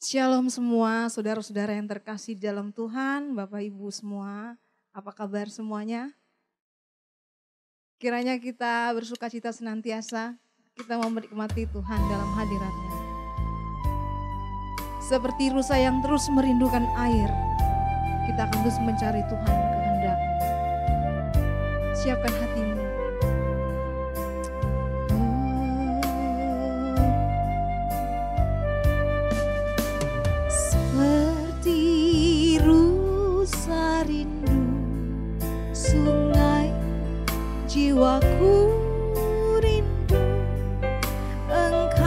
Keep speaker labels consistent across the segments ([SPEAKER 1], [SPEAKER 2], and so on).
[SPEAKER 1] Shalom semua, saudara-saudara yang terkasih di dalam Tuhan, Bapak Ibu semua, apa kabar semuanya? Kiranya kita bersuka cita senantiasa, kita mau menikmati Tuhan dalam hadirat-Nya. Seperti rusa yang terus merindukan air, kita akan terus mencari Tuhan kehendak. Siapkan hatimu.
[SPEAKER 2] Jiwaku rindu Engkau,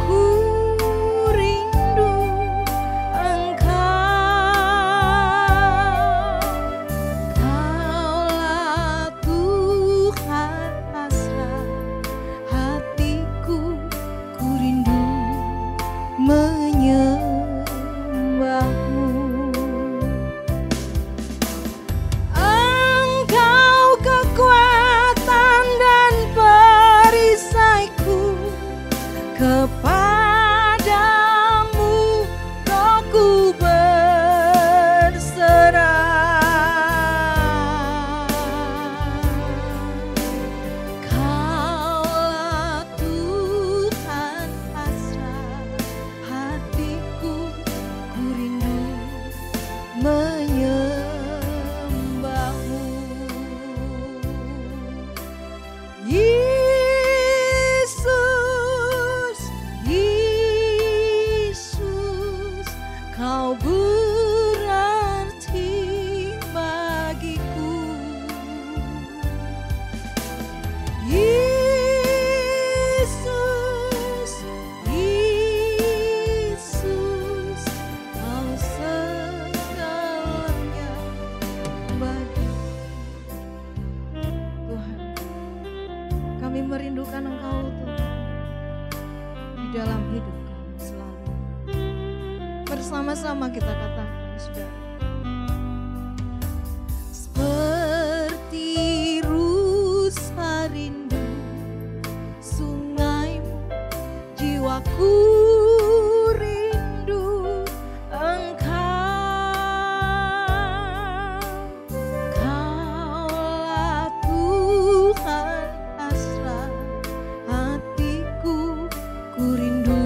[SPEAKER 2] jiwaku rindu Engkau. Kaulah Tuhan hasrat hatiku, ku rindu menyembahmu. Engkau kekuatan dan perisaiku, kepadamu rohku berserah. Kaulah Tuhan hasrat hatiku, ku rindu menyembahmu. Yesus, Yesus, Kau berarti bagiku. Yesus, Yesus, Kau segalanya bagiku. Tuhan, kami merindukan Engkau Tuhan di dalam hidup kami selalu. Bersama-sama kita katakan, saudara. Seperti rusa rindu sungaimu, jiwaku rindu Engkau. Kaulah Tuhan hasrat hatiku, ku rindu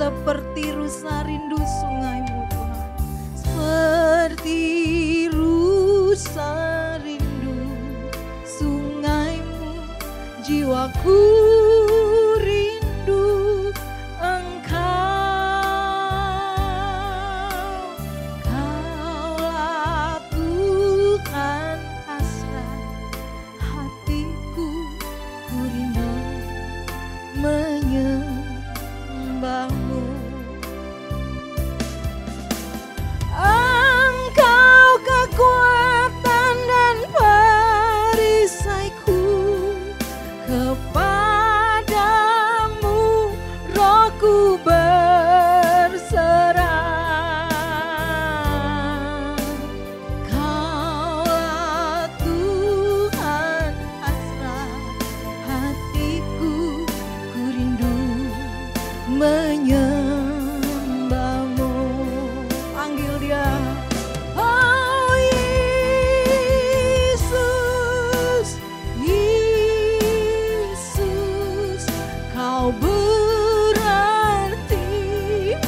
[SPEAKER 2] seperti rusa rindu sungaimu Tuhan. Seperti rusa rindu sungaimu, jiwaku rindu Engkau. Kaulah Tuhan hasrat hatiku, ku rindu menyembahmu. Engkau kekuatan dan perisaiku, kepadamu rohku berserah. Kaulah Tuhan hasrat hatiku, ku rindu menyembahmu. Panggil dia. Oh Yesus, Yesus, Kau berarti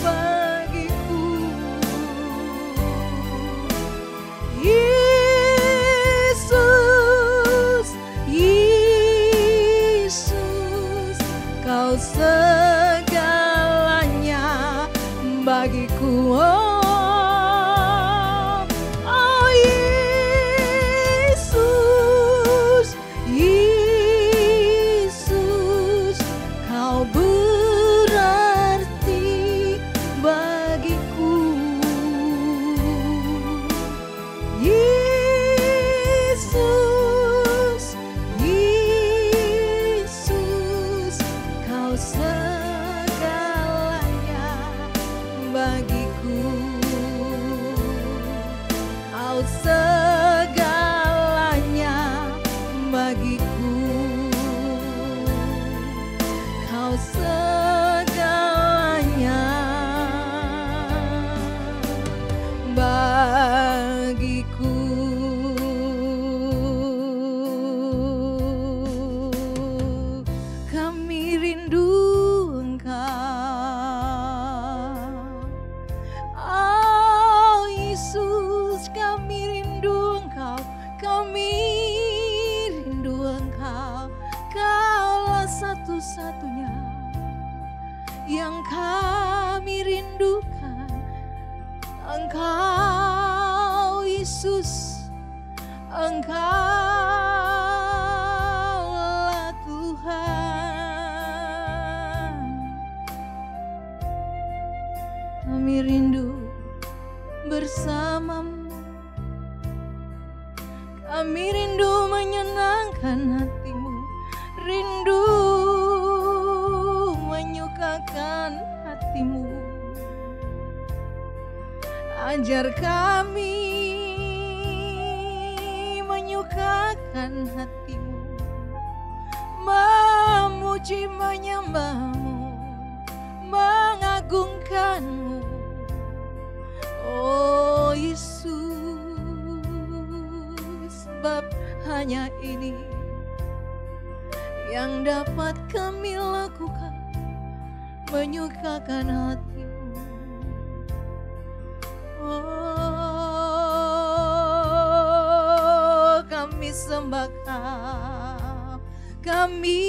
[SPEAKER 2] bagiku. Yesus, Yesus, Kau segalanya bagiku. Oh Yesus, Yesus, Kau berarti bagiku. Yesus, Yesus, Kau segalanya bagiku. Kau segalanya bagiku. Kau segalanya bagiku. Kami rindu Engkau. Oh Yesus, kami rindu Engkau. Kami rindu Engkau. Kaulah satu-satunya yang kami rindukan. Engkau Yesus, Engkaulah Tuhan. Kami rindu bersamamu, kami rindu menyenangkan hatimu, rindu menyukakan hatimu. Ajar kami menyukakan hatimu, memuji menyembahmu, mengagungkanmu. Oh Yesus, sebab hanya ini yang dapat kami lakukan, menyukakan hatimu. Oh, kami sembah Kau, kami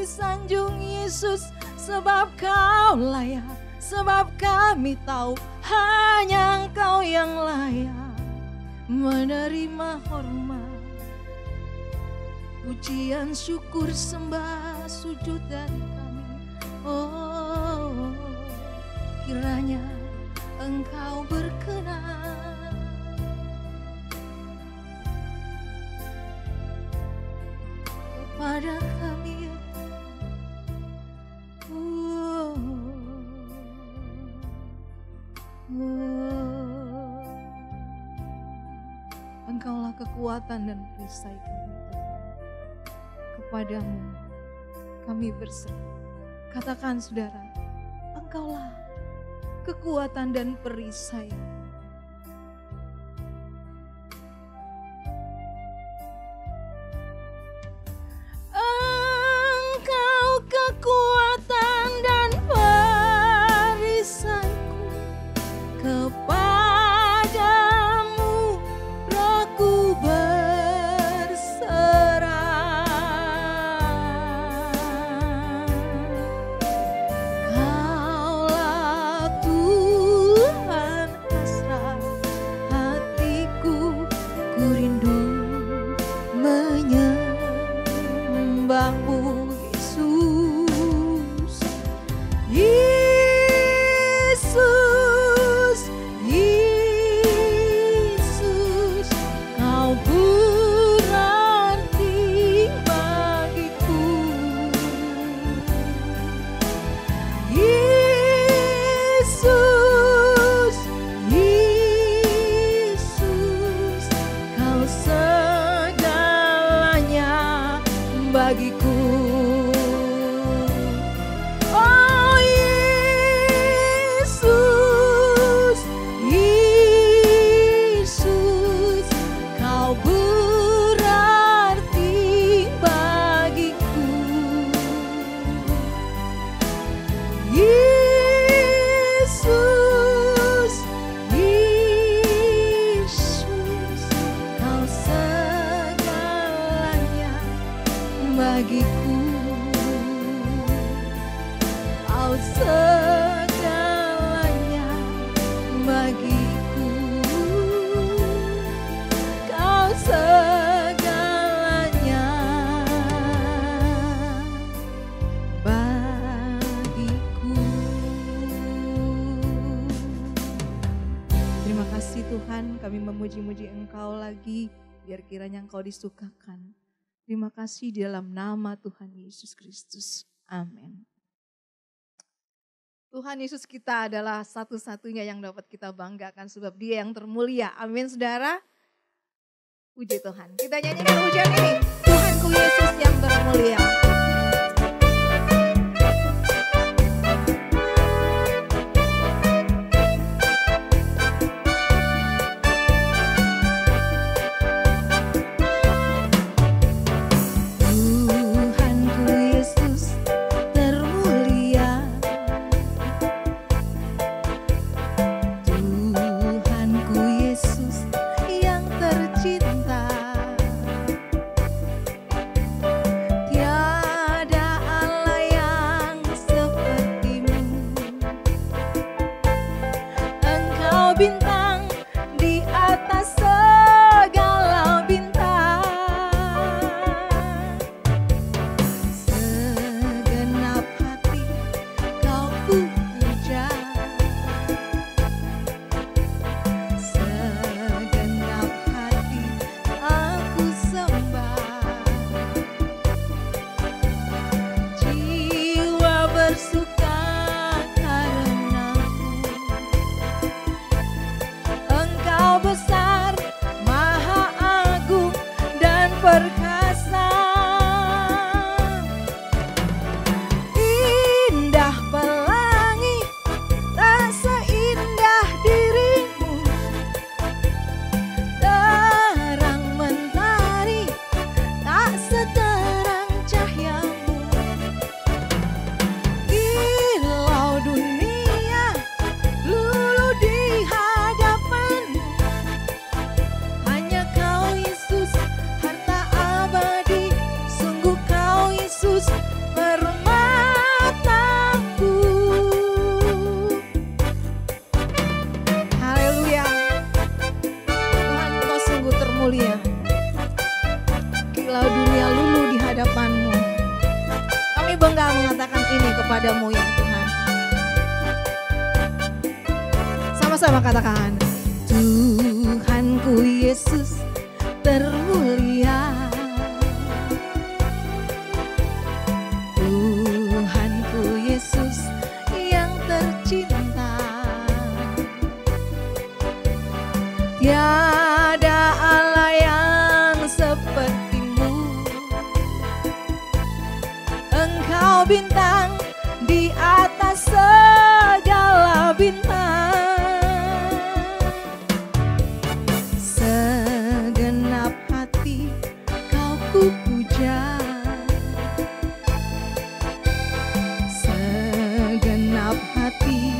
[SPEAKER 2] sanjung Yesus, sebab Kau layak, sebab kami tahu hanya Engkau yang layak menerima hormat, pujian, syukur, sembah, sujud dari kami. Oh, kiranya Engkau berkenan kepada kami. Engkaulah kekuatan dan perisai kami, Tuhan. Kepadamu kami berserah. Katakan saudara, Engkaulah kekuatan dan perisai. Engkau kekuatan dan perisaiku, kepadamu rohku berserah. Kaulah Tuhan hasrat hatiku, ku rindu menyembahmu Yesus. Yesus, Yesus, Kau berarti bagiku. Yesus, Yesus, Kau segalanya bagiku. Oh Yesus, Yesus, Kau berarti bagiku. Yesus, Yesus, Kau segalanya bagiku. Kau segalanya bagiku. Kau segalanya bagiku. Terima kasih Tuhan, kami memuji-muji Engkau lagi, biar kiranya Engkau disukakan. Terima kasih di dalam nama Tuhan Yesus Kristus. Amin. Tuhan Yesus kita adalah satu-satunya yang dapat kita banggakan sebab Dia yang termulia. Amin saudara. Puji Tuhan. Kita nyanyikan pujian ini. Tuhanku Yesus yang termulia. Tuhanku Yesus termulia. Tuhanku Yesus yang tercinta. Tiada
[SPEAKER 1] kepadamu ya Tuhan. Sama-sama katakan, Tuhanku Yesus termulia. Tuhanku Yesus yang tercinta. Tiada Allah yang sepertimu. Engkau bintang di atas segala bintang. Segenap hati kau kupuja. Segenap hati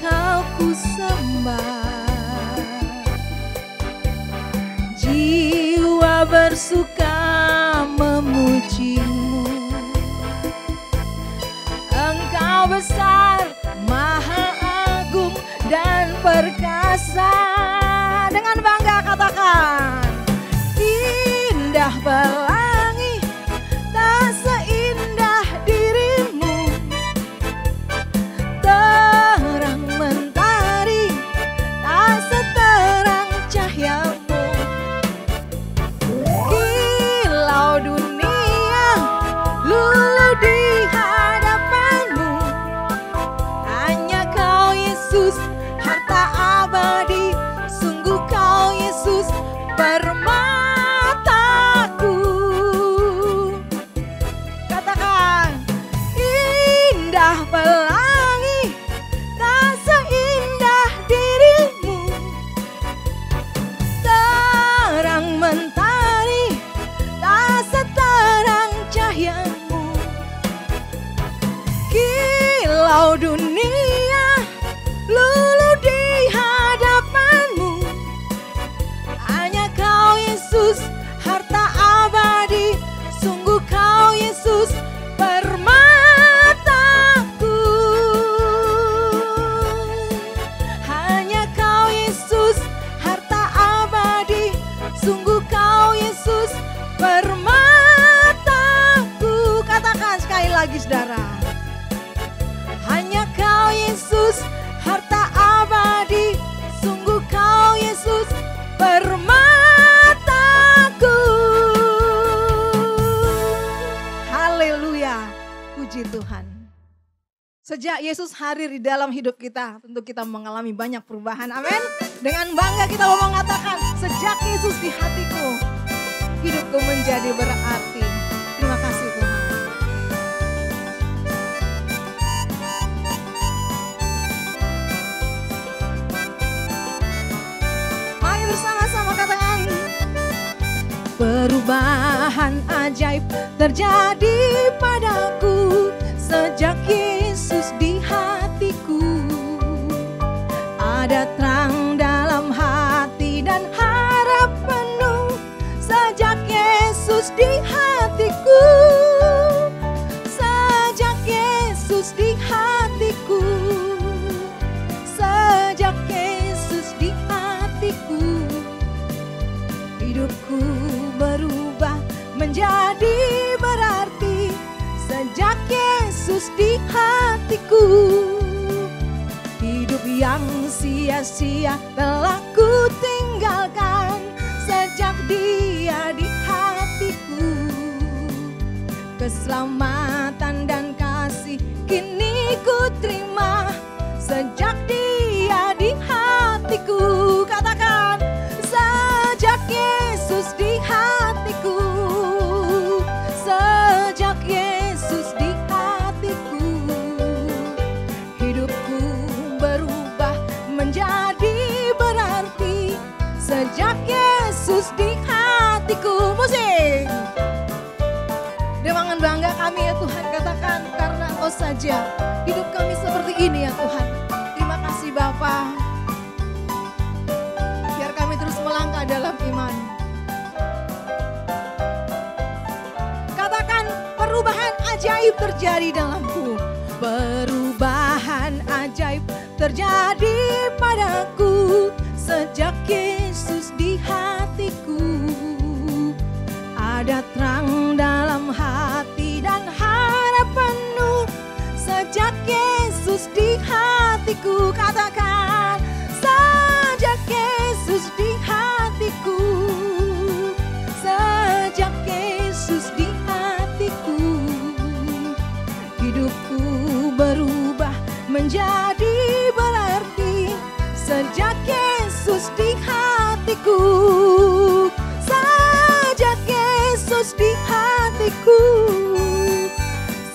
[SPEAKER 1] kau kusembah. Jiwa bersuka memujimu. Engkau besar, maha agung dan perkasa. Dengan bangga katakan, indah pelangi tak seindah dirimu. Terang mentari tak seterang cahayamu. Kilau dunia luluh di hadapanmu. Hanya kau Yesus harta abadi. Sungguh kau Yesus permataku. Katakan, indah pelangi tak seindah dirimu. Terang mentari tak seterang cahayamu. Kilau dunia luluh di hadapanmu. Hanya kau Yesus harta abadi. Sungguh kau Yesus permataku. Hanya kau Yesus harta abadi. Sungguh kau Yesus permataku. Katakan sekali lagi saudara. Hanya kau Yesus harta abadi. Sungguh kau Yesus permataku. Haleluya, puji Tuhan. Sejak Yesus hadir di dalam hidup kita, tentu kita mengalami banyak perubahan. Amin. Dengan bangga kita mau mengatakan, sejak Yesus di hatiku, hidupku menjadi berarti. Terima kasih Tuhan. Mari bersama-sama katakan, perubahan ajaib terjadi padaku sejak Yesus di hatiku. Ada terang dalam hati dan harap penuh sejak Yesus di hatiku. Sejak Yesus di hatiku. Sejak Yesus di hatiku. Hidupku berubah menjadi berarti sejak Yesus di hatiku. Hidup yang sia-sia telah ku tinggalkan sejak Dia di hatiku. Keselamatan dan kasih kini ku terima sejak Dia di hatiku. Katakan, sejak Yesus di hatiku. Sejak Yesus di hatiku. Hidupku berubah menjadi berarti sejak Yesus di hatiku. Musik. Dengan bangga kami ya Tuhan katakan, karena Engkau saja hidup kami seperti ini ya Tuhan. Terima kasih Bapa. Biar kami terus melangkah dalam iman. Katakan, perubahan ajaib terjadi dalamku. Perubahan ajaib terjadi padaku sejak Yesus di hatiku. Ada terang dalam hati dan harap penuh Yesus di hatiku. Katakan, sejak Yesus di hatiku. Sejak Yesus di hatiku, hidupku berubah menjadi berarti. Sejak Yesus di hatiku, sejak Yesus di hatiku,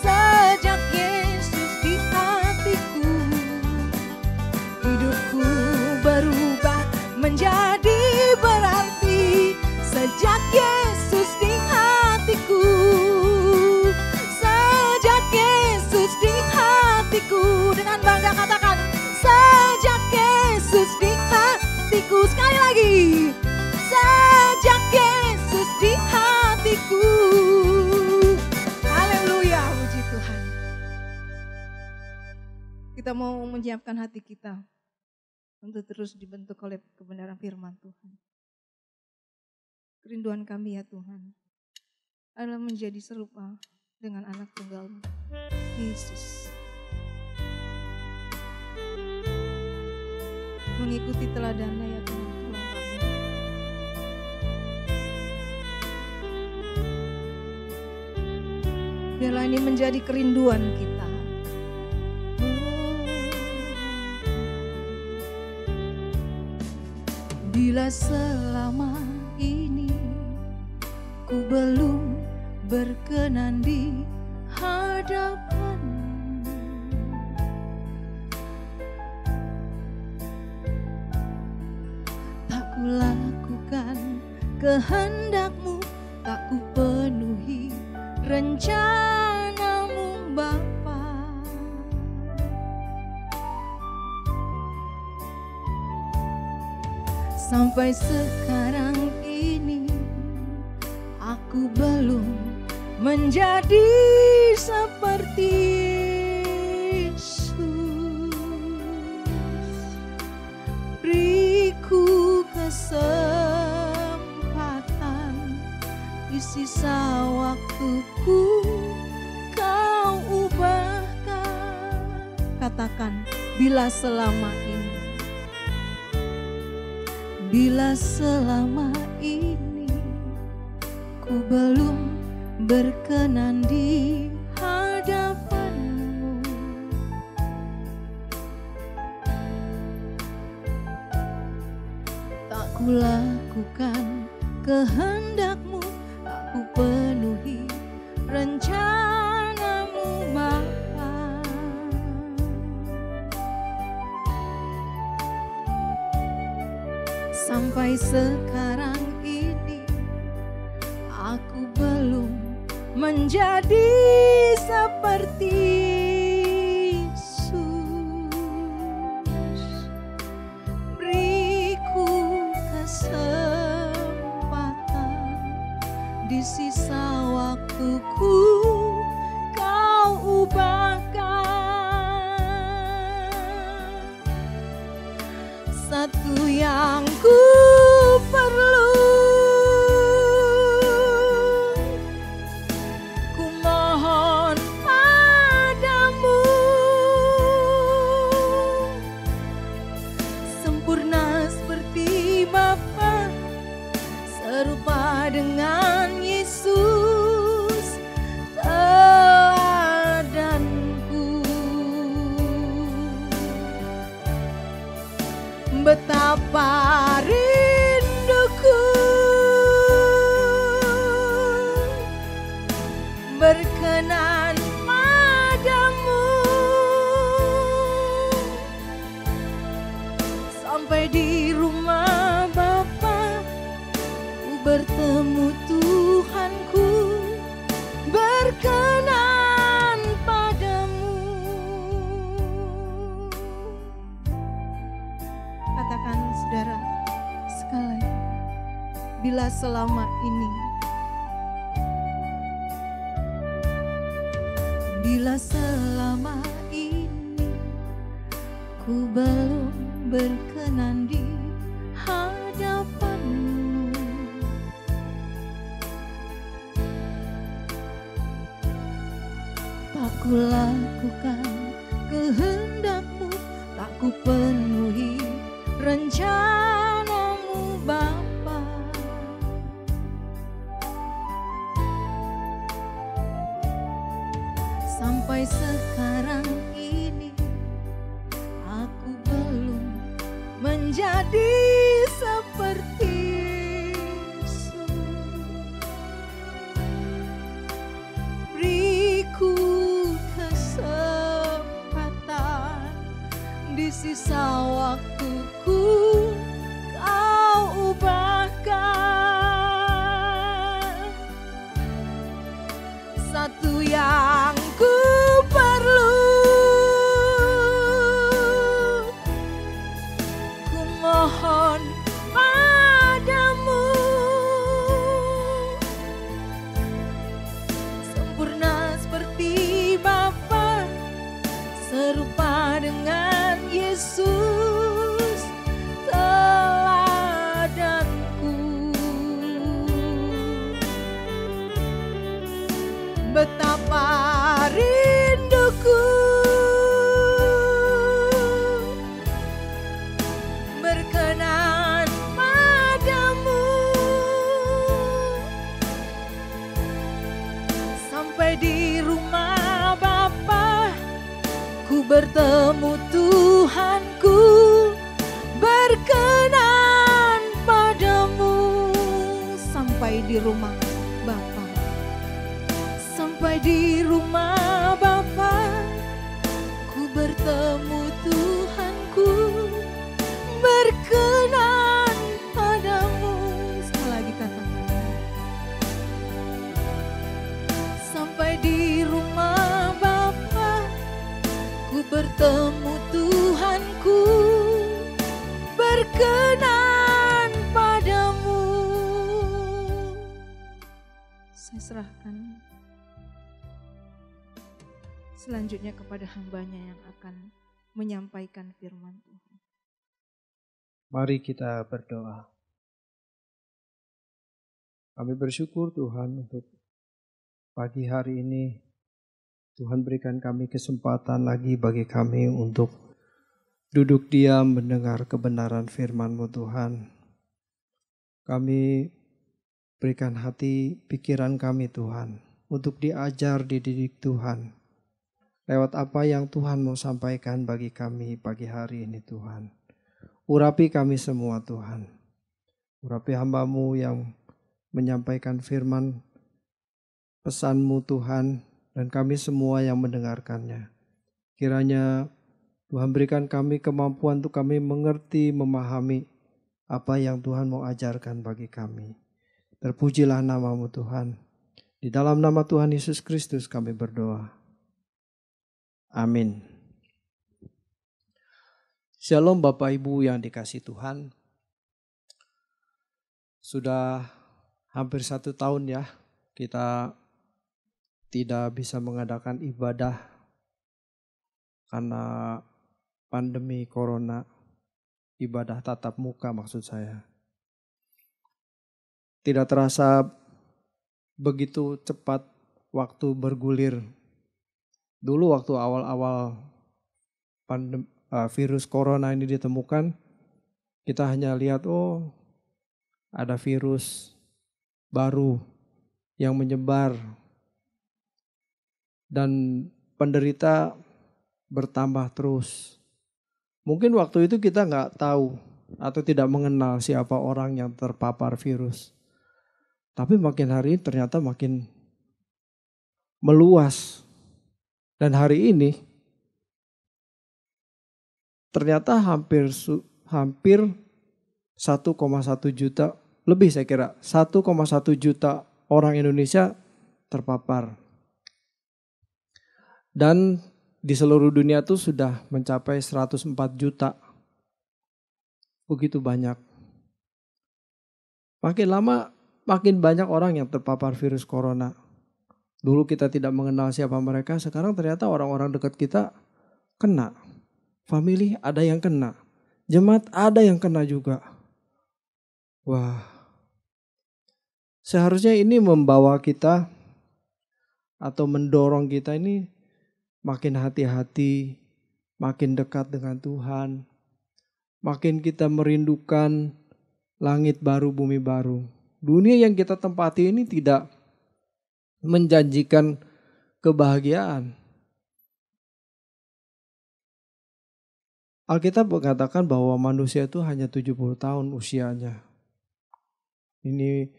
[SPEAKER 1] sejak Yesus di hatiku, hidupku berubah menjadi berarti. Sejak Yesus di hatiku, sejak Yesus di hatiku. Dengan bangga katakan, sejak Yesus di hatiku. Sekali lagi, sejak Yesus di hatiku. Haleluya, puji Tuhan. Kita mau menyiapkan hati kita untuk terus dibentuk oleh kebenaran firman Tuhan. Kerinduan kami ya Tuhan adalah menjadi serupa dengan anak tunggal-Mu, Yesus. Mengikuti teladan-Nya ya Tuhan, tolong kami. Biarlah ini menjadi kerinduan kita. Bila selama ini ku belum berkenan di hadapan-Mu, tak ku lakukan kehendak-Mu, tak ku penuhi rencana-Mu Bapa. Sampai sekarang ini aku belum menjadi seperti Yesus. Beriku kesempatan, di sisa waktuku Kau ubahkan. Katakan, bila selama ini, bila selama ini ku belum berkenan di hadapan-Mu, tak ku lakukan kehendak-Mu, tak ku penuhi rencana-Mu Bapa. Sampai sekarang ini aku belum menjadi seperti Yesus. Beriku kesempatan, di sisa waktuku Kau ubahkan. Satu yang ku perlu, ku mohon padamu, sempurna seperti Bapa, serupa dengan Yesus teladanku. Betapa rinduku berkenan padamu, sampai di rumah Bapa ku bertemu Tuhanku, berkenan padamu. Katakan saudara sekali, bila selama ini, bila selama ini ku belum berkenan di hadapan-Mu, tak ku lakukan kehendak-Mu tak ku penuhi rencana-Mu Bapa. Sampai sekarang ini aku belum menjadi seperti Yesus. Beriku kesempatan di sisa waktuku, Kau ubahkan satu yang ku perlu. Ku mohon padamu, sempurna seperti Bapa, serupa dengan Yesus teladanku. Betapa rinduku berkenan padamu, sampai di rumah Bapa ku bertemu Tuhanku, berkenan padamu. Sampai di rumah Bapa, sampai di rumah Bapa ku bertemu Tuhanku, berkenan padamu. Sekali lagi katakan, sampai di rumah Bapa ku bertemu Tuhanku, berkenan padamu. Saya serahkan selanjutnya kepada hambanya yang akan menyampaikan firman Tuhan.
[SPEAKER 3] Mari kita berdoa. Kami bersyukur Tuhan untuk pagi hari ini. Tuhan berikan kami kesempatan lagi bagi kami untuk duduk diam mendengar kebenaran firman-Mu Tuhan. Kami berikan hati pikiran kami Tuhan untuk diajar, dididik Tuhan. Lewat apa yang Tuhan mau sampaikan bagi kami pagi hari ini Tuhan. Urapi kami semua Tuhan. Urapi hamba-Mu yang menyampaikan firman pesan-Mu Tuhan, dan kami semua yang mendengarkannya. Kiranya Tuhan berikan kami kemampuan untuk kami mengerti, memahami apa yang Tuhan mau ajarkan bagi kami. Terpujilah nama-Mu Tuhan. Di dalam nama Tuhan Yesus Kristus kami berdoa. Amin. Shalom Bapak Ibu yang dikasihi Tuhan. Sudah hampir 1 tahun ya kita tidak bisa mengadakan ibadah karena pandemi corona. Ibadah tatap muka maksud saya. Tidak terasa begitu cepat waktu bergulir. Dulu waktu awal-awal virus corona ini ditemukan, kita hanya lihat ada virus baru yang menyebar dan penderita bertambah terus. Mungkin waktu itu kita nggak tahu atau tidak mengenal siapa orang yang terpapar virus. Tapi makin hari ternyata makin meluas. Dan hari ini ternyata hampir 1,1 juta, lebih saya kira 1,1 juta orang Indonesia terpapar. Dan di seluruh dunia itu sudah mencapai 104 juta. Begitu banyak. Makin lama makin banyak orang yang terpapar virus corona. Dulu kita tidak mengenal siapa mereka, sekarang ternyata orang-orang dekat kita kena. Family ada yang kena. Jemaat ada yang kena juga. Wah. Seharusnya ini membawa kita atau mendorong kita ini makin hati-hati, makin dekat dengan Tuhan, makin kita merindukan langit baru, bumi baru. Dunia yang kita tempati ini tidak menjanjikan kebahagiaan. Alkitab mengatakan bahwa manusia itu hanya 70 tahun usianya. Ini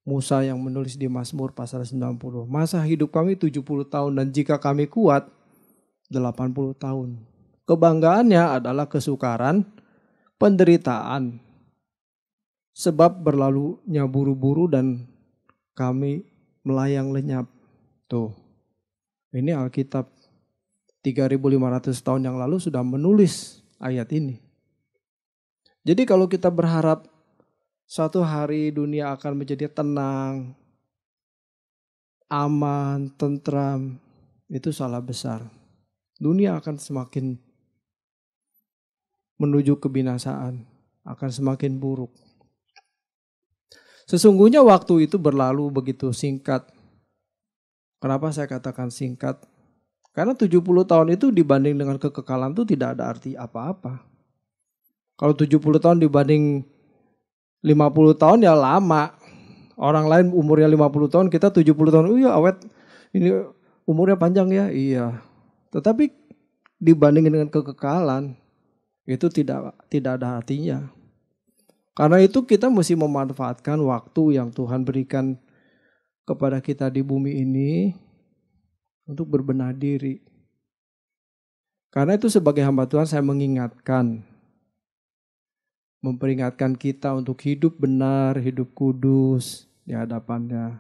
[SPEAKER 3] Musa yang menulis di Mazmur pasal 90. Masa hidup kami 70 tahun dan jika kami kuat 80 tahun. Kebanggaannya adalah kesukaran, penderitaan. Sebab berlalunya buru-buru dan kami melayang lenyap. Tuh, ini Alkitab 3.500 tahun yang lalu sudah menulis ayat ini. Jadi kalau kita berharap suatu hari dunia akan menjadi tenang, aman, tentram, itu salah besar. Dunia akan semakin menuju kebinasaan, akan semakin buruk. Sesungguhnya waktu itu berlalu begitu singkat. Kenapa saya katakan singkat? Karena 70 tahun itu dibanding dengan kekekalan itu tidak ada arti apa-apa. Kalau 70 tahun dibanding 50 tahun ya lama. Orang lain umurnya 50 tahun, kita 70 tahun. Oh iya awet, ini umurnya panjang ya. Iya. Tetapi dibandingin dengan kekekalan itu tidak ada artinya. Karena itu kita mesti memanfaatkan waktu yang Tuhan berikan kepada kita di bumi ini untuk berbenah diri. Karena itu sebagai hamba Tuhan saya memperingatkan kita untuk hidup benar, hidup kudus di hadapannya.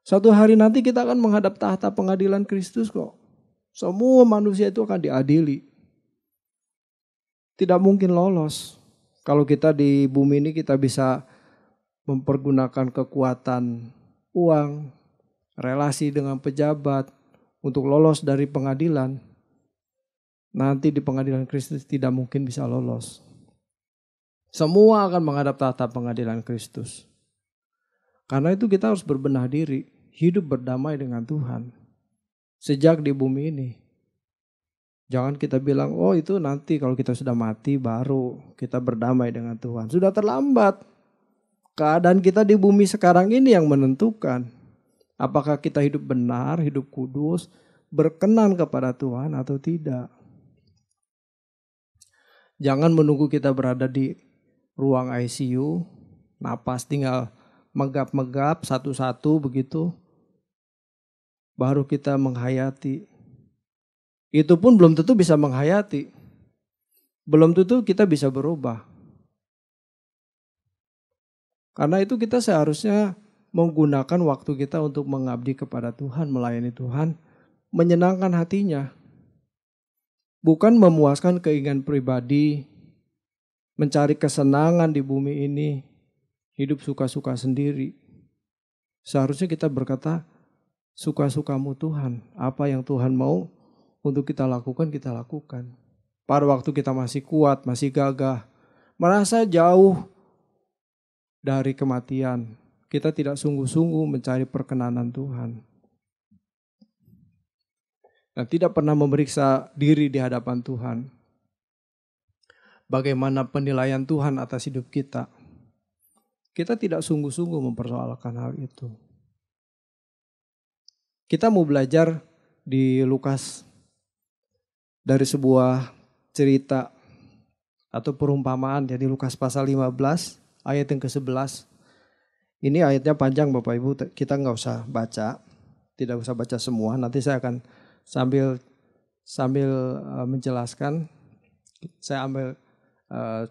[SPEAKER 3] Suatu hari nanti kita akan menghadap tahta pengadilan Kristus kok. Semua manusia itu akan diadili. Tidak mungkin lolos. Kalau kita di bumi ini kita bisa mempergunakan kekuatan uang, relasi dengan pejabat untuk lolos dari pengadilan. Nanti di pengadilan Kristus tidak mungkin bisa lolos. Semua akan menghadap tahta pengadilan Kristus. Karena itu kita harus berbenah diri, hidup berdamai dengan Tuhan. Sejak di bumi ini. Jangan kita bilang, oh itu nanti kalau kita sudah mati baru kita berdamai dengan Tuhan. Sudah terlambat. Keadaan kita di bumi sekarang ini yang menentukan. Apakah kita hidup benar, hidup kudus, berkenan kepada Tuhan atau tidak. Jangan menunggu kita berada di ruang ICU, napas tinggal megap-megap satu-satu begitu. Baru kita menghayati. Itu pun belum tentu bisa menghayati. Belum tentu kita bisa berubah. Karena itu kita seharusnya menggunakan waktu kita untuk mengabdi kepada Tuhan, melayani Tuhan, menyenangkan hatinya. Bukan memuaskan keinginan pribadi, mencari kesenangan di bumi ini, hidup suka-suka sendiri. Seharusnya kita berkata, suka-sukamu Tuhan, apa yang Tuhan mau untuk kita lakukan, kita lakukan. Pada waktu kita masih kuat, masih gagah, merasa jauh dari kematian, kita tidak sungguh-sungguh mencari perkenanan Tuhan. Dan tidak pernah memeriksa diri di hadapan Tuhan. Bagaimana penilaian Tuhan atas hidup kita. Kita tidak sungguh-sungguh mempersoalkan hal itu. Kita mau belajar di Lukas dari sebuah cerita atau perumpamaan. Jadi Lukas pasal 15 ayat yang ke-11. Ini ayatnya panjang Bapak Ibu, kita nggak usah baca. Tidak usah baca semua, nanti saya akan sambil menjelaskan. Saya ambil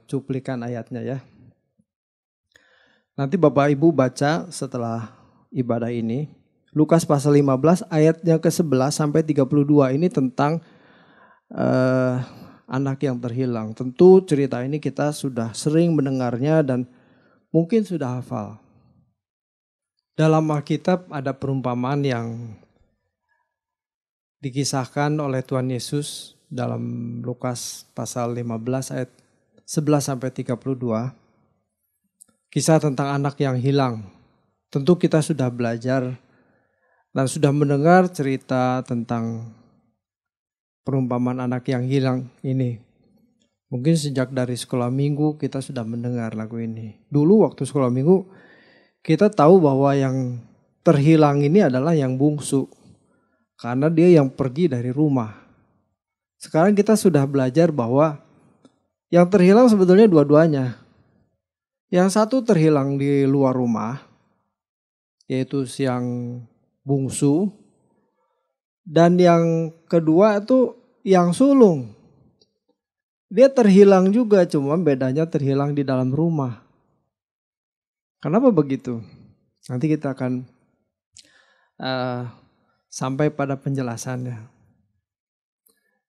[SPEAKER 3] cuplikan ayatnya ya. Nanti Bapak Ibu baca setelah ibadah ini. Lukas pasal 15 ayatnya ke-11 sampai 32 ini tentang anak yang terhilang. Tentu cerita ini kita sudah sering mendengarnya dan mungkin sudah hafal. Dalam Alkitab ada perumpamaan yang dikisahkan oleh Tuhan Yesus dalam Lukas pasal 15 ayat 11 sampai 32. Kisah tentang anak yang hilang. Tentu kita sudah belajar dan sudah mendengar cerita tentang perumpamaan anak yang hilang ini. Mungkin sejak dari sekolah minggu kita sudah mendengar lagu ini. Dulu waktu sekolah minggu kita tahu bahwa yang terhilang ini adalah yang bungsu. Karena dia yang pergi dari rumah. Sekarang kita sudah belajar bahwa yang terhilang sebetulnya dua-duanya. Yang satu terhilang di luar rumah, yaitu yang bungsu. Dan yang kedua itu yang sulung. Dia terhilang juga, cuma bedanya terhilang di dalam rumah. Kenapa begitu? Nanti kita akan sampai pada penjelasannya.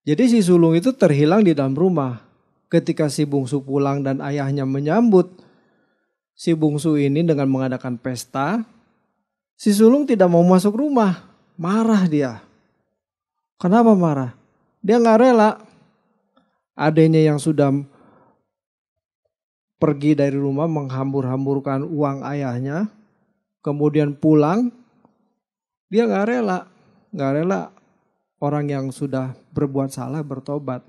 [SPEAKER 3] Jadi si sulung itu terhilang di dalam rumah. Ketika si bungsu pulang dan ayahnya menyambut si bungsu ini dengan mengadakan pesta, si sulung tidak mau masuk rumah. Marah dia. Kenapa marah? Dia gak rela. Adanya yang sudah pergi dari rumah menghambur-hamburkan uang ayahnya. Kemudian pulang. Dia gak rela. Gak rela orang yang sudah berbuat salah bertobat.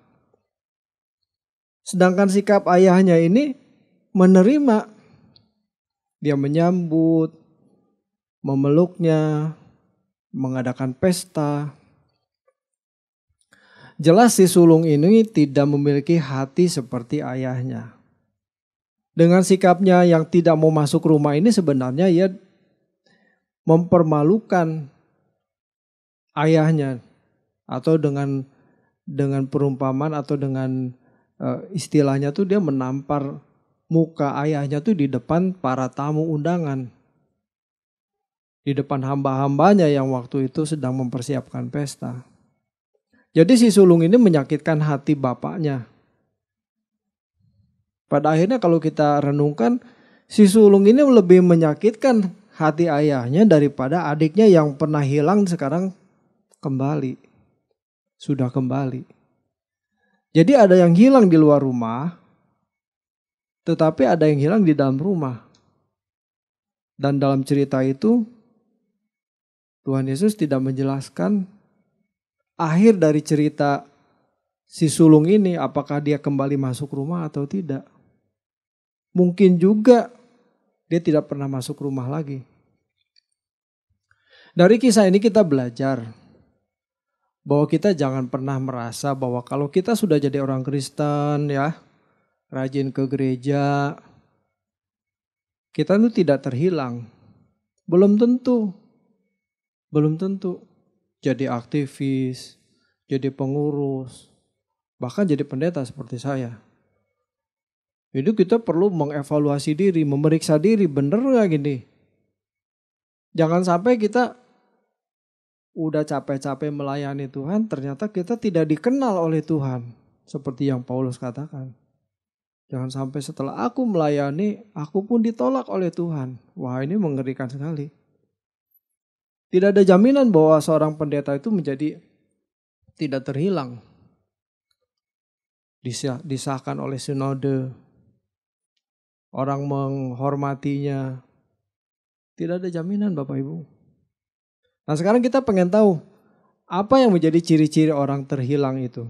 [SPEAKER 3] Sedangkan sikap ayahnya ini menerima. Dia menyambut, memeluknya, mengadakan pesta. Jelas si sulung ini tidak memiliki hati seperti ayahnya. Dengan sikapnya yang tidak mau masuk rumah ini sebenarnya ia mempermalukan ayahnya. Atau dengan perumpamaan atau dengan istilahnya tuh dia menampar muka ayahnya tuh di depan para tamu undangan. Di depan hamba-hambanya yang waktu itu sedang mempersiapkan pesta. Jadi si sulung ini menyakitkan hati bapaknya. Pada akhirnya kalau kita renungkan, si sulung ini lebih menyakitkan hati ayahnya daripada adiknya yang pernah hilang sekarang kembali. Sudah kembali. Jadi ada yang hilang di luar rumah, tetapi ada yang hilang di dalam rumah. Dan dalam cerita itu, Tuhan Yesus tidak menjelaskan akhir dari cerita si sulung ini, apakah dia kembali masuk rumah atau tidak. Mungkin juga dia tidak pernah masuk rumah lagi. Dari kisah ini kita belajar bahwa kita jangan pernah merasa bahwa kalau kita sudah jadi orang Kristen ya, rajin ke gereja, kita itu tidak terhilang. Belum tentu. Belum tentu. Jadi aktivis, jadi pengurus, bahkan jadi pendeta seperti saya. Jadi kita perlu mengevaluasi diri, memeriksa diri, bener gak gini? Jangan sampai kita udah capek-capek melayani Tuhan, ternyata kita tidak dikenal oleh Tuhan. Seperti yang Paulus katakan. Jangan sampai setelah aku melayani, aku pun ditolak oleh Tuhan. Wah, ini mengerikan sekali. Tidak ada jaminan bahwa seorang pendeta itu menjadi tidak terhilang. Disahkan oleh sinode. Orang menghormatinya. Tidak ada jaminan Bapak Ibu. Nah sekarang kita pengen tahu. Apa yang menjadi ciri-ciri orang terhilang itu.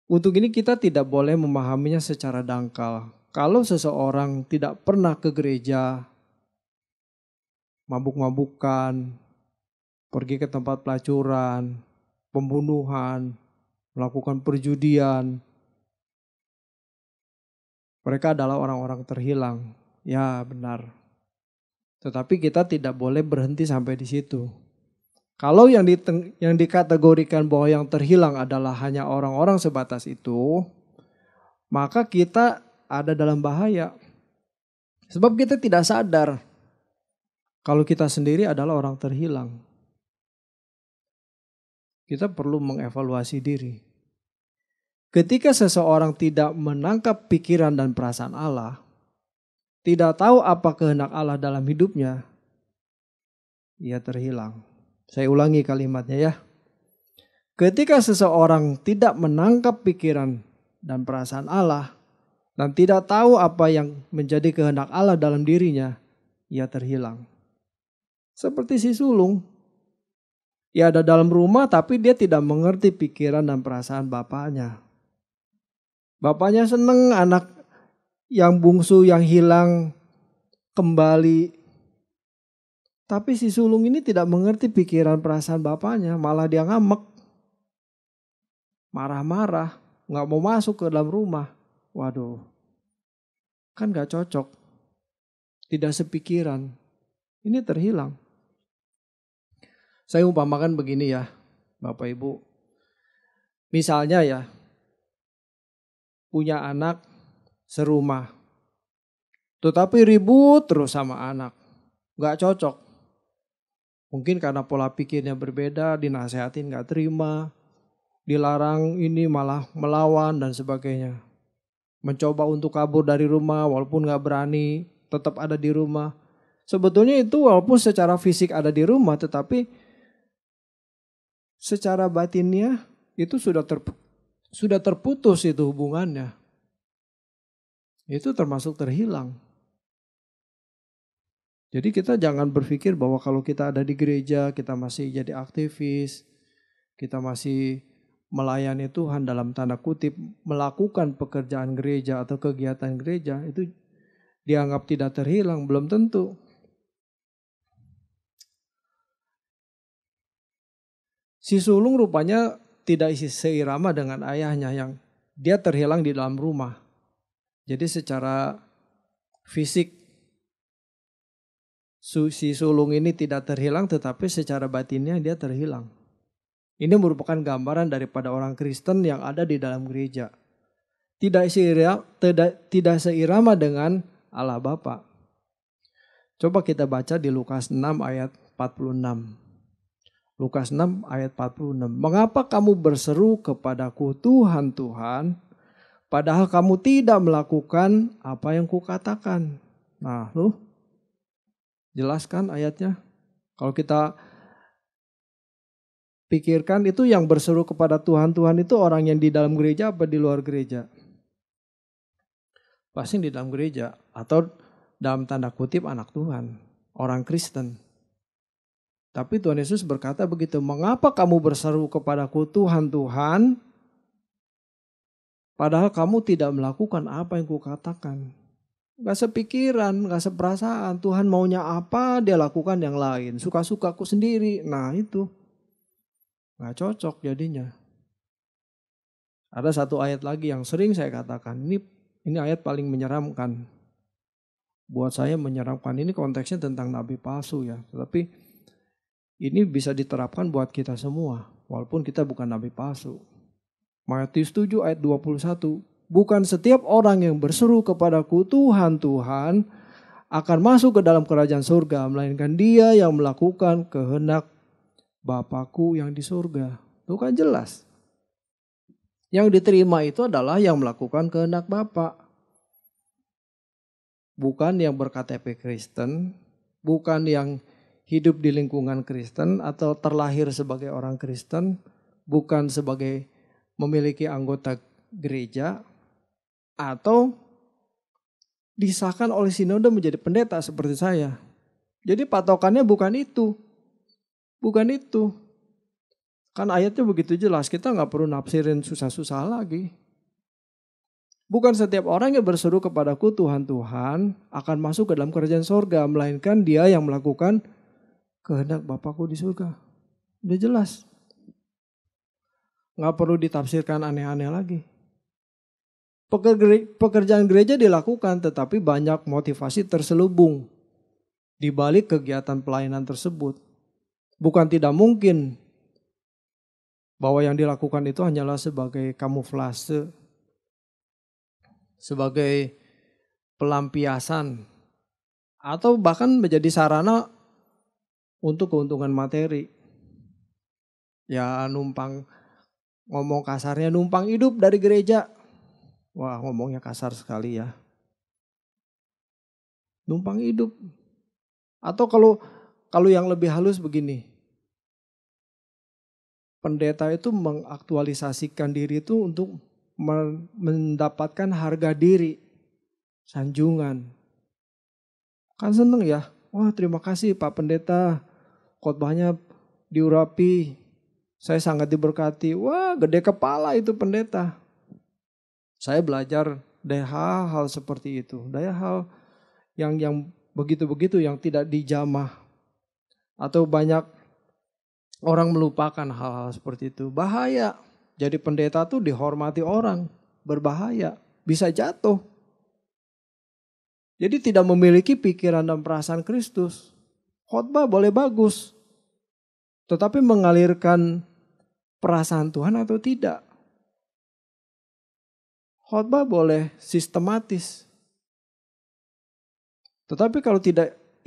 [SPEAKER 3] Untuk ini kita tidak boleh memahaminya secara dangkal. Kalau seseorang tidak pernah ke gereja, mabuk-mabukan, pergi ke tempat pelacuran, pembunuhan, melakukan perjudian. Mereka adalah orang-orang terhilang. Ya benar. Tetapi kita tidak boleh berhenti sampai di situ. Kalau yang dikategorikan bahwa yang terhilang adalah hanya orang-orang sebatas itu, maka kita ada dalam bahaya. Sebab kita tidak sadar kalau kita sendiri adalah orang terhilang. Kita perlu mengevaluasi diri. Ketika seseorang tidak menangkap pikiran dan perasaan Allah, tidak tahu apa kehendak Allah dalam hidupnya, ia terhilang. Saya ulangi kalimatnya ya. Ketika seseorang tidak menangkap pikiran dan perasaan Allah, dan tidak tahu apa yang menjadi kehendak Allah dalam dirinya, ia terhilang. Seperti si sulung. Ia ada dalam rumah tapi dia tidak mengerti pikiran dan perasaan bapaknya. Bapaknya senang anak yang bungsu yang hilang kembali. Tapi si sulung ini tidak mengerti pikiran perasaan bapaknya, malah dia ngambek. Marah-marah, gak mau masuk ke dalam rumah. Waduh, kan gak cocok. Tidak sepikiran. Ini terhilang. Saya umpamakan begini ya, Bapak Ibu. Misalnya ya, punya anak serumah. Tetapi ribut terus sama anak. Gak cocok. Mungkin karena pola pikirnya berbeda, dinasehatin gak terima. Dilarang ini malah melawan dan sebagainya. Mencoba untuk kabur dari rumah walaupun gak berani, tetap ada di rumah. Sebetulnya itu walaupun secara fisik ada di rumah, tetapi secara batinnya itu sudah terputus itu hubungannya. Itu termasuk terhilang. Jadi kita jangan berpikir bahwa kalau kita ada di gereja, kita masih jadi aktivis, kita masih melayani Tuhan dalam tanda kutip, melakukan pekerjaan gereja atau kegiatan gereja, itu dianggap tidak terhilang, belum tentu. Si sulung rupanya tidak seirama dengan ayahnya yang dia terhilang di dalam rumah. Jadi secara fisik si sulung ini tidak terhilang, tetapi secara batinnya dia terhilang. Ini merupakan gambaran daripada orang Kristen yang ada di dalam gereja. Tidak seirama dengan Allah Bapa. Coba kita baca di Lukas 6 ayat 46. Lukas 6 ayat 46. Mengapa kamu berseru kepadaku Tuhan, Tuhan, padahal kamu tidak melakukan apa yang kukatakan. Nah, jelaskan ayatnya. Kalau kita pikirkan itu yang berseru kepada Tuhan, Tuhan itu orang yang di dalam gereja apa di luar gereja? Pasti di dalam gereja atau dalam tanda kutip anak Tuhan, orang Kristen. Tapi Tuhan Yesus berkata begitu, mengapa kamu berseru kepadaku Tuhan, Tuhan, padahal kamu tidak melakukan apa yang kukatakan. Gak sepikiran, gak seperasaan. Tuhan maunya apa, dia lakukan yang lain. Suka-sukaku sendiri. Nah itu. Gak cocok jadinya. Ada satu ayat lagi yang sering saya katakan. Ini ayat paling menyeramkan. Buat saya menyeramkan. Ini konteksnya tentang nabi palsu ya. Tetapi ini bisa diterapkan buat kita semua. Walaupun kita bukan nabi palsu. Matius 7 ayat 21. Bukan setiap orang yang berseru kepadaku Tuhan, Tuhan akan masuk ke dalam kerajaan surga. Melainkan dia yang melakukan kehendak Bapakku yang di surga. Itu kan jelas. Yang diterima itu adalah yang melakukan kehendak Bapa. Bukan yang berKTP Kristen. Bukan yang hidup di lingkungan Kristen atau terlahir sebagai orang Kristen. Bukan sebagai memiliki anggota gereja. Atau disahkan oleh sinode menjadi pendeta seperti saya. Jadi patokannya bukan itu. Bukan itu. Kan ayatnya begitu jelas. Kita gak perlu nafsirin susah-susah lagi. Bukan setiap orang yang berseru kepadaku Tuhan, Tuhan akan masuk ke dalam kerajaan surga. Melainkan dia yang melakukan kehendak Bapakku di surga. Udah jelas. Gak perlu ditafsirkan aneh-aneh lagi. Pekerjaan gereja dilakukan, tetapi banyak motivasi terselubung di balik kegiatan pelayanan tersebut. Bukan tidak mungkin bahwa yang dilakukan itu hanyalah sebagai kamuflase, sebagai pelampiasan, atau bahkan menjadi sarana untuk keuntungan materi. Ya ngomong kasarnya numpang hidup dari gereja. Wah, ngomongnya kasar sekali ya. Numpang hidup. Atau kalau yang lebih halus begini. Pendeta itu mengaktualisasikan diri itu untuk mendapatkan harga diri. Sanjungan. Kan seneng ya. Wah, terima kasih Pak Pendeta. Khotbahnya diurapi, saya sangat diberkati. Wah, gede kepala itu pendeta. Saya belajar dari hal-hal seperti itu, dari hal yang begitu-begitu yang tidak dijamah. Atau banyak orang melupakan hal-hal seperti itu. Bahaya. Jadi pendeta tuh dihormati orang, berbahaya, bisa jatuh. Jadi tidak memiliki pikiran dan perasaan Kristus. Khotbah boleh bagus, tetapi mengalirkan perasaan Tuhan atau tidak. Khotbah boleh sistematis, tetapi kalau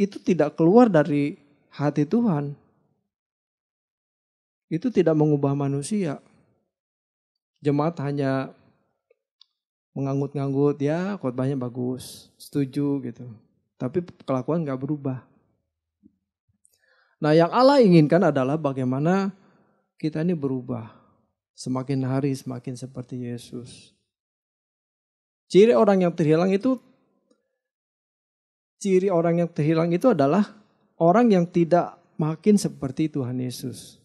[SPEAKER 3] itu tidak keluar dari hati Tuhan, itu tidak mengubah manusia. Jemaat hanya menganggut-nganggut, ya khotbahnya bagus, setuju gitu. Tapi kelakuan gak berubah. Nah, yang Allah inginkan adalah bagaimana kita ini berubah. Semakin hari semakin seperti Yesus. Ciri orang yang terhilang itu adalah orang yang tidak makin seperti Tuhan Yesus.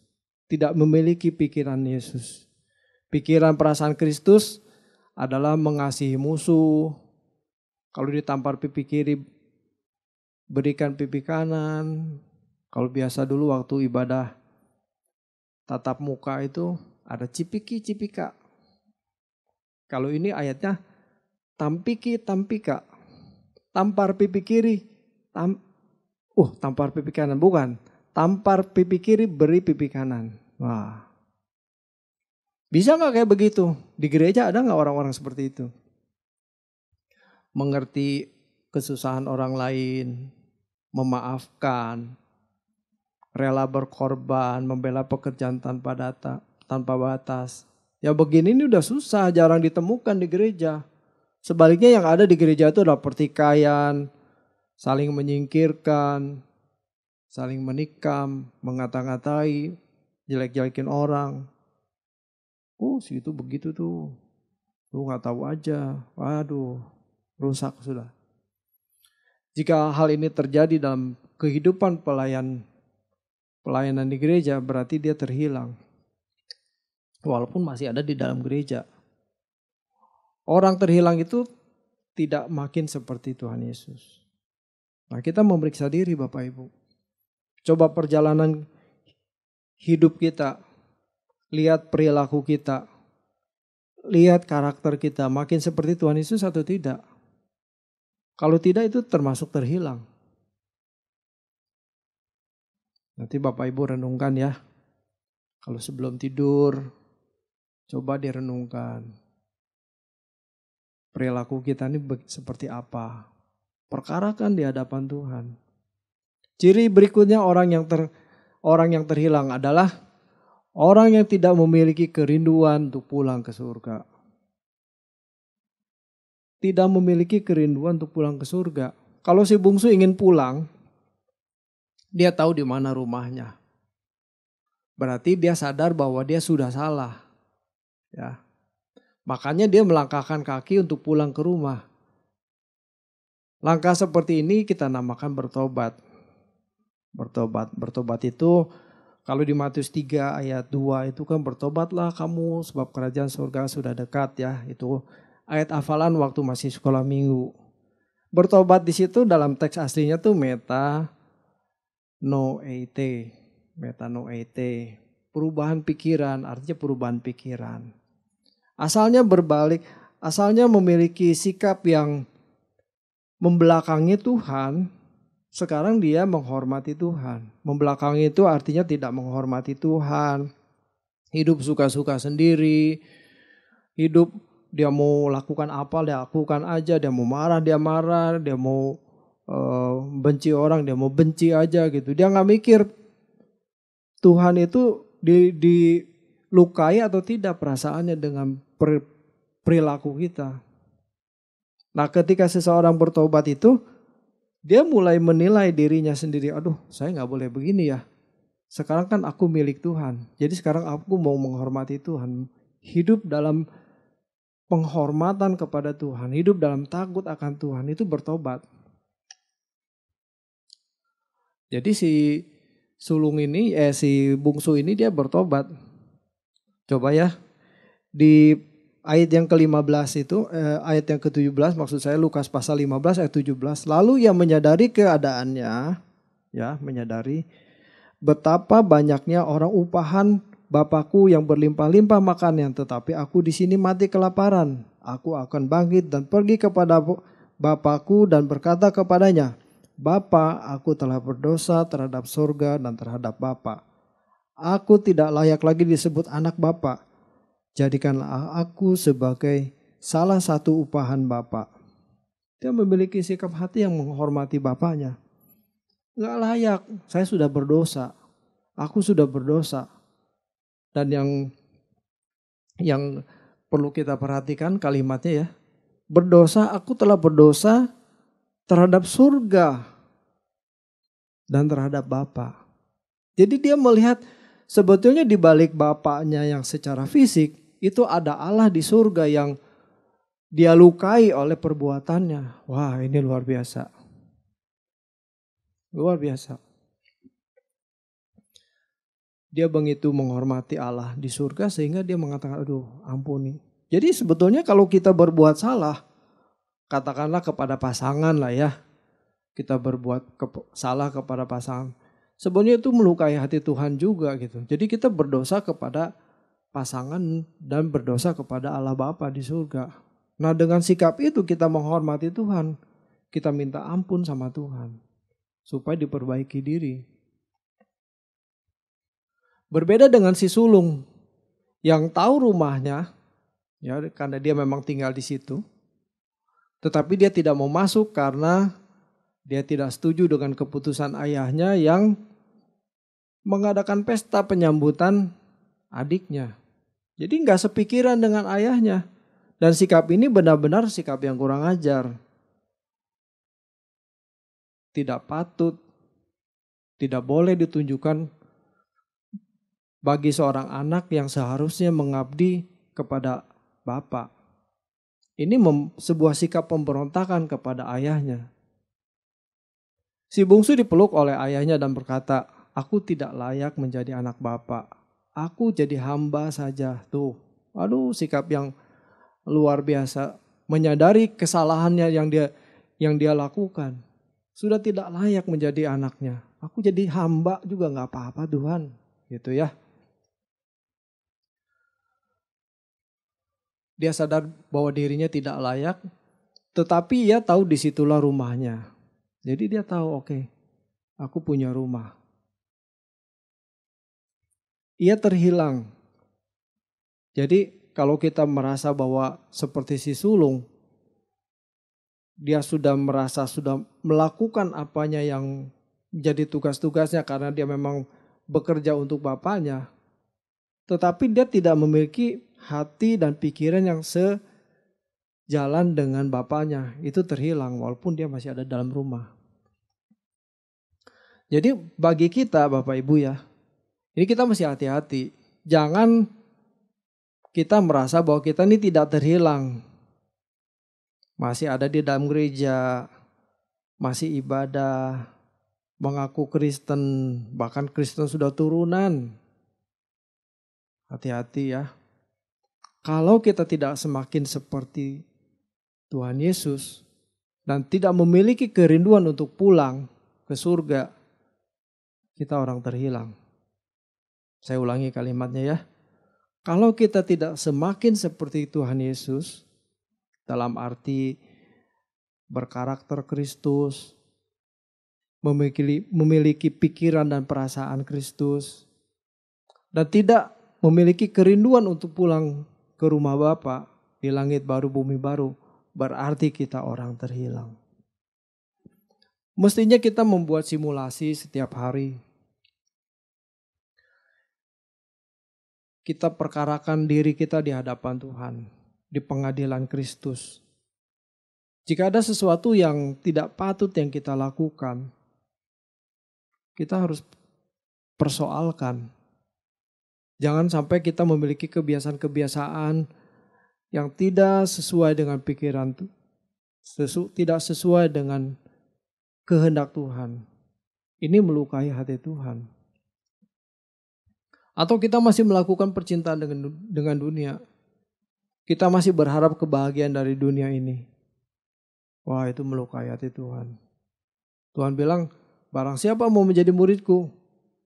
[SPEAKER 3] Tidak memiliki pikiran Yesus. Pikiran perasaan Kristus adalah mengasihi musuh. Kalau ditampar pipi kiri, berikan pipi kanan. Kalau biasa dulu waktu ibadah tatap muka itu ada cipiki-cipika. Kalau ini ayatnya tampiki-tampika. Tampar pipi kiri, tampar pipi kanan, bukan. Tampar pipi kiri, beri pipi kanan. Wah. Bisa gak kayak begitu? Di gereja ada gak orang-orang seperti itu? Mengerti kesusahan orang lain, memaafkan, rela berkorban, membela pekerjaan tanpa batas. Ya begini ini udah susah, jarang ditemukan di gereja. Sebaliknya yang ada di gereja itu adalah pertikaian, saling menyingkirkan, saling menikam, mengata-ngatai, jelek-jelekin orang. Oh, si itu begitu tuh. Lu gak tahu aja. Waduh, rusak sudah. Jika hal ini terjadi dalam kehidupan pelayanan di gereja, berarti dia terhilang. Walaupun masih ada di dalam gereja. Orang terhilang itu tidak makin seperti Tuhan Yesus. Nah, kita memeriksa diri Bapak Ibu. Coba perjalanan hidup kita. Lihat perilaku kita, lihat karakter kita, makin seperti Tuhan Yesus atau tidak. Kalau tidak itu termasuk terhilang. Nanti Bapak Ibu renungkan ya. Kalau sebelum tidur, coba direnungkan. Perilaku kita ini seperti apa? Perkarakan di hadapan Tuhan. Ciri berikutnya orang yang terhilang adalah orang yang tidak memiliki kerinduan untuk pulang ke surga. Tidak memiliki kerinduan untuk pulang ke surga. Kalau si bungsu ingin pulang, dia tahu di mana rumahnya. Berarti dia sadar bahwa dia sudah salah. Ya. Makanya dia melangkahkan kaki untuk pulang ke rumah. Langkah seperti ini kita namakan bertobat. Bertobat itu kalau di Matius 3 ayat 2 itu kan bertobatlah kamu sebab kerajaan surga sudah dekat ya. Itu ayat hafalan waktu masih sekolah minggu. Bertobat di situ dalam teks aslinya tuh metanoeite. Perubahan pikiran, artinya perubahan pikiran. Asalnya berbalik, asalnya memiliki sikap yang membelakangi Tuhan. Sekarang dia menghormati Tuhan. Membelakangi itu artinya tidak menghormati Tuhan. Hidup suka-suka sendiri. Hidup dia mau lakukan apa, dia lakukan aja. Dia mau marah, dia marah. Dia mau benci orang, dia mau benci aja gitu. Dia gak mikir Tuhan itu dilukai atau tidak perasaannya dengan perilaku kita. Nah, ketika seseorang bertobat itu, dia mulai menilai dirinya sendiri. Aduh, saya gak boleh begini ya. Sekarang kan aku milik Tuhan. Jadi sekarang aku mau menghormati Tuhan. Hidup dalam penghormatan kepada Tuhan. Hidup dalam takut akan Tuhan. Itu bertobat. Jadi sulung ini, si bungsu ini dia bertobat. Coba ya, di ayat yang ke-15 itu, ayat yang ke-17 maksud saya Lukas pasal 15 ayat 17. Lalu ia menyadari keadaannya, ya menyadari betapa banyaknya orang upahan Bapakku yang berlimpah-limpah makannya, tetapi aku di sini mati kelaparan. Aku akan bangkit dan pergi kepada Bapakku dan berkata kepadanya, Bapa, aku telah berdosa terhadap surga dan terhadap Bapa. Aku tidak layak lagi disebut anak Bapa. Jadikanlah aku sebagai salah satu upahan Bapa. Dia memiliki sikap hati yang menghormati bapaknya. Nggak layak, saya sudah berdosa. Aku sudah berdosa. Dan yang perlu kita perhatikan kalimatnya ya. Berdosa, aku telah berdosa terhadap surga dan terhadap Bapa. Jadi dia melihat sebetulnya di balik bapaknya yang secara fisik itu ada Allah di surga yang dia lukai oleh perbuatannya. Wah, ini luar biasa. Luar biasa. Dia begitu menghormati Allah di surga sehingga dia mengatakan, aduh ampuni. Jadi sebetulnya kalau kita berbuat salah, katakanlah kepada pasangan lah ya. Kita berbuat salah kepada pasangan. Sebenarnya itu melukai hati Tuhan juga gitu. Jadi kita berdosa kepada pasangan dan berdosa kepada Allah Bapa di surga. Nah dengan sikap itu kita menghormati Tuhan. Kita minta ampun sama Tuhan. Supaya diperbaiki diri. Berbeda dengan si sulung yang tahu rumahnya, ya karena dia memang tinggal di situ. Tetapi dia tidak mau masuk karena dia tidak setuju dengan keputusan ayahnya yang mengadakan pesta penyambutan adiknya. Jadi nggak sepikiran dengan ayahnya. Dan sikap ini benar-benar sikap yang kurang ajar. Tidak patut, tidak boleh ditunjukkan bagi seorang anak yang seharusnya mengabdi kepada bapak. Ini sebuah sikap pemberontakan kepada ayahnya. Si bungsu dipeluk oleh ayahnya dan berkata, aku tidak layak menjadi anak bapak. Aku jadi hamba saja. Tuh, aduh sikap yang luar biasa. Menyadari kesalahannya yang dia lakukan. Sudah tidak layak menjadi anaknya. Aku jadi hamba juga gak apa-apa Tuhan. Gitu ya. Dia sadar bahwa dirinya tidak layak, tetapi ia tahu disitulah rumahnya. Jadi dia tahu, oke, aku punya rumah. Ia terhilang. Jadi kalau kita merasa bahwa seperti si sulung, dia sudah merasa sudah melakukan apanya yang menjadi tugas-tugasnya karena dia memang bekerja untuk bapaknya. Tetapi dia tidak memiliki hati dan pikiran yang sejalan dengan bapaknya. Itu terhilang walaupun dia masih ada dalam rumah. Jadi bagi kita Bapak Ibu ya, ini kita mesti hati-hati. Jangan kita merasa bahwa kita ini tidak terhilang. Masih ada di dalam gereja, masih ibadah, mengaku Kristen, bahkan Kristen sudah turunan. Hati-hati ya. Kalau kita tidak semakin seperti Tuhan Yesus dan tidak memiliki kerinduan untuk pulang ke surga, kita orang terhilang. Saya ulangi kalimatnya ya. Kalau kita tidak semakin seperti Tuhan Yesus, dalam arti berkarakter Kristus, memiliki pikiran dan perasaan Kristus, dan tidak memiliki kerinduan untuk pulang ke rumah Bapa di langit baru bumi baru, berarti kita orang terhilang. Mestinya kita membuat simulasi setiap hari. Kita perkarakan diri kita di hadapan Tuhan, di pengadilan Kristus. Jika ada sesuatu yang tidak patut yang kita lakukan, kita harus persoalkan. Jangan sampai kita memiliki kebiasaan-kebiasaan yang tidak sesuai dengan pikiran, tidak sesuai dengan kehendak Tuhan. Ini melukai hati Tuhan. Atau kita masih melakukan percintaan dengan dunia. Kita masih berharap kebahagiaan dari dunia ini. Wah, itu melukai hati Tuhan. Tuhan bilang, barang siapa mau menjadi muridku,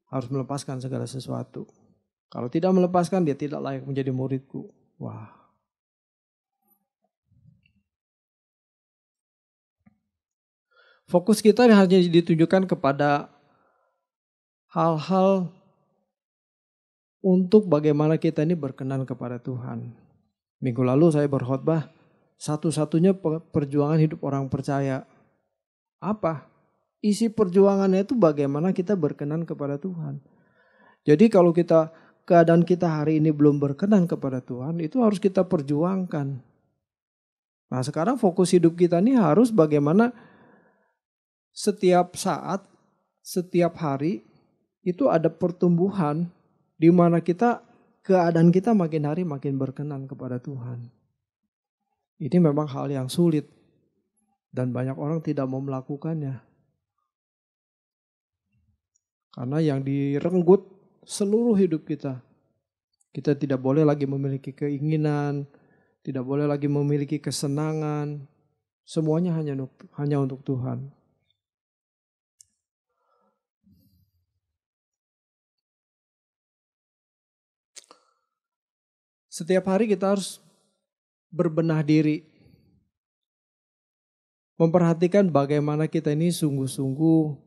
[SPEAKER 3] harus melepaskan segala sesuatu. Kalau tidak melepaskan, dia tidak layak menjadi muridku. Wah. Fokus kita hanya ditujukan kepada hal-hal untuk bagaimana kita ini berkenan kepada Tuhan. Minggu lalu saya berkhotbah, satu-satunya perjuangan hidup orang percaya. Apa? Isi perjuangannya itu bagaimana kita berkenan kepada Tuhan. Jadi kalau keadaan kita hari ini belum berkenan kepada Tuhan, itu harus kita perjuangkan. Nah, sekarang fokus hidup kita ini harus bagaimana setiap saat, setiap hari itu ada pertumbuhan di mana keadaan kita makin hari makin berkenan kepada Tuhan. Ini memang hal yang sulit dan banyak orang tidak mau melakukannya. Karena yang direnggut seluruh hidup kita. Kita tidak boleh lagi memiliki keinginan, tidak boleh lagi memiliki kesenangan. Semuanya hanya untuk Tuhan. Setiap hari kita harus berbenah diri. Memperhatikan bagaimana kita ini sungguh-sungguh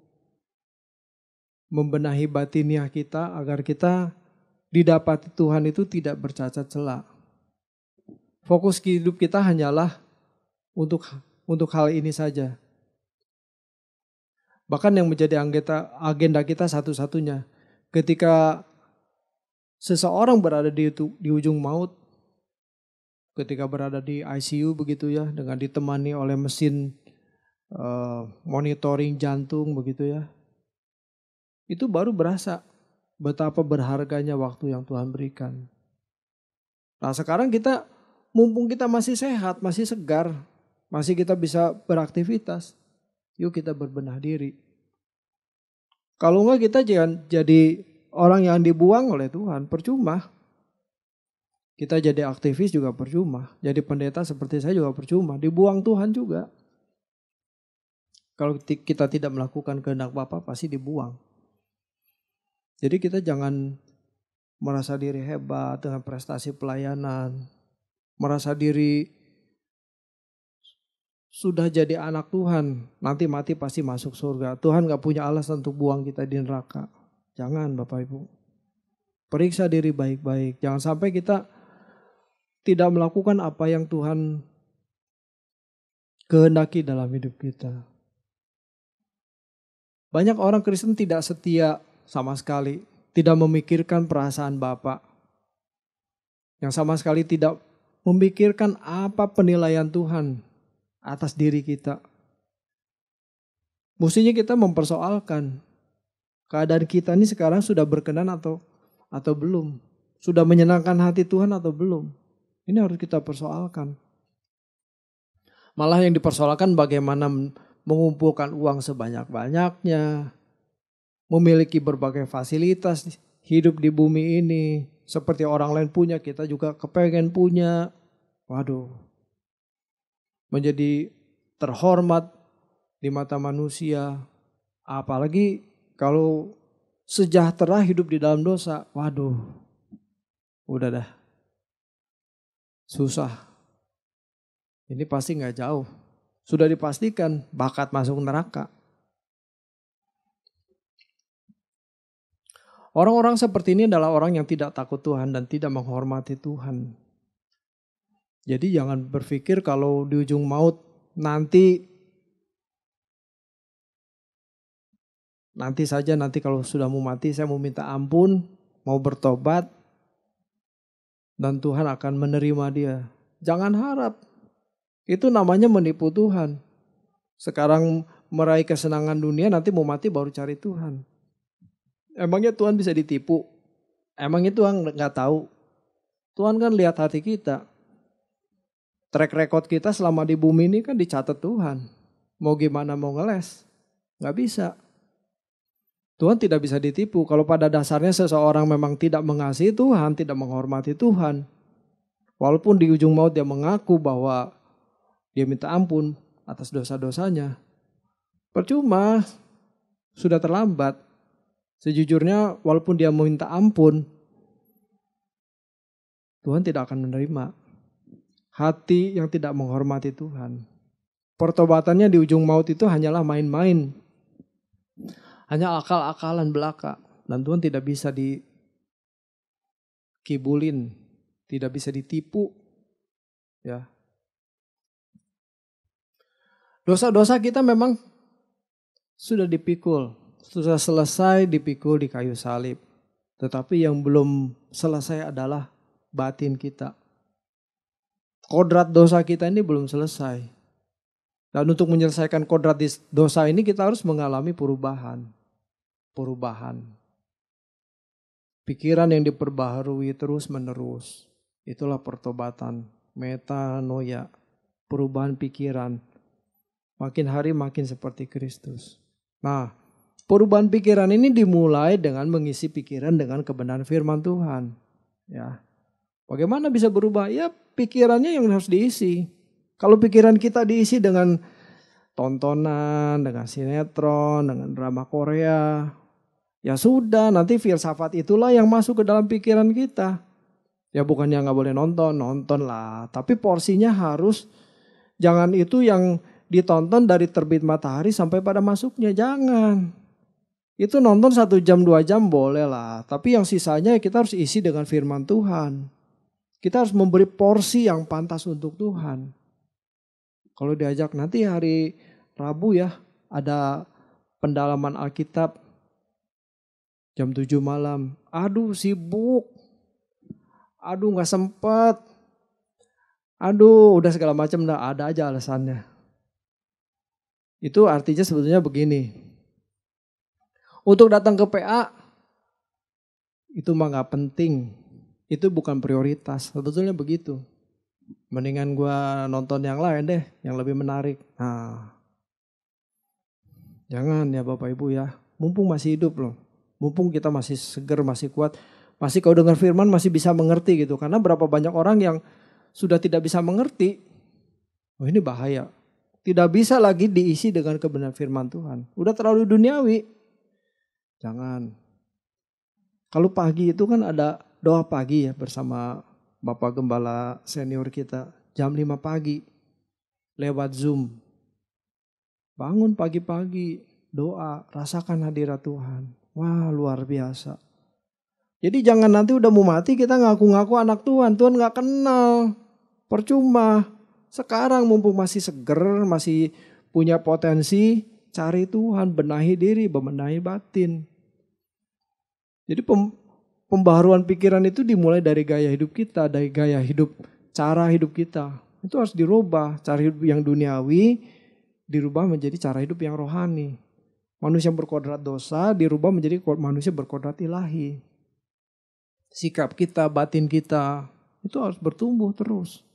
[SPEAKER 3] membenahi batiniah kita agar kita didapati Tuhan itu tidak bercacat celah. Fokus hidup kita hanyalah untuk hal ini saja. Bahkan yang menjadi agenda kita satu-satunya. Ketika seseorang berada di ujung maut, ketika berada di ICU begitu ya, dengan ditemani oleh mesin monitoring jantung begitu ya, itu baru berasa betapa berharganya waktu yang Tuhan berikan. Nah sekarang mumpung kita masih sehat, masih segar, masih kita bisa beraktivitas, yuk kita berbenah diri. Kalau enggak kita jangan jadi orang yang dibuang oleh Tuhan, percuma. Kita jadi aktivis juga percuma. Jadi pendeta seperti saya juga percuma. Dibuang Tuhan juga. Kalau kita tidak melakukan kehendak Bapa pasti dibuang. Jadi kita jangan merasa diri hebat dengan prestasi pelayanan. Merasa diri sudah jadi anak Tuhan. Nanti mati pasti masuk surga. Tuhan gak punya alasan untuk buang kita di neraka. Jangan Bapak Ibu. Periksa diri baik-baik. Jangan sampai kita tidak melakukan apa yang Tuhan kehendaki dalam hidup kita. Banyak orang Kristen tidak setia sama sekali. Tidak memikirkan perasaan Bapa. Yang sama sekali tidak memikirkan apa penilaian Tuhan atas diri kita. Mestinya kita mempersoalkan keadaan kita ini sekarang sudah berkenan atau belum? Sudah menyenangkan hati Tuhan atau belum? Ini harus kita persoalkan. Malah yang dipersoalkan bagaimana mengumpulkan uang sebanyak-banyaknya, memiliki berbagai fasilitas hidup di bumi ini. Seperti orang lain punya, kita juga kepengen punya. Waduh, menjadi terhormat di mata manusia. Apalagi kalau sejahtera hidup di dalam dosa, waduh, udah dah, susah. Ini pasti gak jauh. Sudah dipastikan bakat masuk neraka. Orang-orang seperti ini adalah orang yang tidak takut Tuhan dan tidak menghormati Tuhan. Jadi jangan berpikir kalau di ujung maut nanti kalau sudah mau mati saya mau minta ampun, mau bertobat dan Tuhan akan menerima dia. Jangan harap. Itu namanya menipu Tuhan. Sekarang meraih kesenangan dunia, nanti mau mati baru cari Tuhan. Emangnya Tuhan bisa ditipu? Emangnya Tuhan nggak tahu? Tuhan kan lihat hati kita. Track record kita selama di bumi ini kan dicatat Tuhan. Mau gimana mau ngeles? Nggak bisa. Tuhan tidak bisa ditipu. Kalau pada dasarnya seseorang memang tidak mengasihi Tuhan, tidak menghormati Tuhan. Walaupun di ujung maut dia mengaku bahwa dia minta ampun atas dosa-dosanya. Percuma, sudah terlambat. Sejujurnya walaupun dia meminta ampun, Tuhan tidak akan menerima. Hati yang tidak menghormati Tuhan. Pertobatannya di ujung maut itu hanyalah main-main. Hanya akal-akalan belaka. Dan Tuhan tidak bisa dikibulin. Tidak bisa ditipu. Ya. Dosa-dosa kita memang sudah dipikul. Sudah selesai dipikul di kayu salib. Tetapi yang belum selesai adalah batin kita. Kodrat dosa kita ini belum selesai. Dan untuk menyelesaikan kodrat dosa ini kita harus mengalami perubahan. Pikiran yang diperbaharui terus menerus. Itulah pertobatan. Metanoia. Perubahan pikiran. Makin hari makin seperti Kristus. Nah, perubahan pikiran ini dimulai dengan mengisi pikiran dengan kebenaran firman Tuhan. Ya. Bagaimana bisa berubah? Ya pikirannya yang harus diisi. Kalau pikiran kita diisi dengan tontonan, dengan sinetron, dengan drama Korea, ya sudah nanti filsafat itulah yang masuk ke dalam pikiran kita. Ya bukannya nggak boleh nonton lah. Tapi porsinya harus, jangan itu yang ditonton dari terbit matahari sampai pada masuknya, jangan. Itu nonton 1 jam 2 jam boleh lah. Tapi yang sisanya kita harus isi dengan firman Tuhan. Kita harus memberi porsi yang pantas untuk Tuhan. Kalau diajak nanti hari Rabu ya, ada pendalaman Alkitab jam 7 malam. Aduh sibuk. Aduh gak sempet. Aduh udah segala macam, ada aja alasannya. Itu artinya sebetulnya begini. Untuk datang ke PA, itu mah gak penting. Itu bukan prioritas, sebetulnya begitu. Mendingan gue nonton yang lain deh, yang lebih menarik. Nah, jangan ya Bapak Ibu ya, mumpung masih hidup loh. Mumpung kita masih seger, masih kuat. Masih kalau dengar firman masih bisa mengerti gitu. Karena berapa banyak orang yang sudah tidak bisa mengerti. Oh ini bahaya. Tidak bisa lagi diisi dengan kebenaran firman Tuhan. Udah terlalu duniawi. Jangan. Kalau pagi itu kan ada doa pagi ya bersama Bapak Gembala senior kita. Jam 5 pagi lewat Zoom. Bangun pagi-pagi doa, rasakan hadirat Tuhan. Wah luar biasa. Jadi jangan nanti udah mau mati kita ngaku-ngaku anak Tuhan. Tuhan gak kenal. Percuma. Sekarang mumpung masih seger, masih punya potensi, cari Tuhan, benahi diri, benahi batin. Jadi pembaharuan pikiran itu dimulai dari gaya hidup kita, dari gaya hidup, cara hidup kita. Itu harus dirubah, cara hidup yang duniawi dirubah menjadi cara hidup yang rohani. Manusia yang berkodrat dosa dirubah menjadi manusia berkodrat ilahi. Sikap kita, batin kita itu harus bertumbuh terus.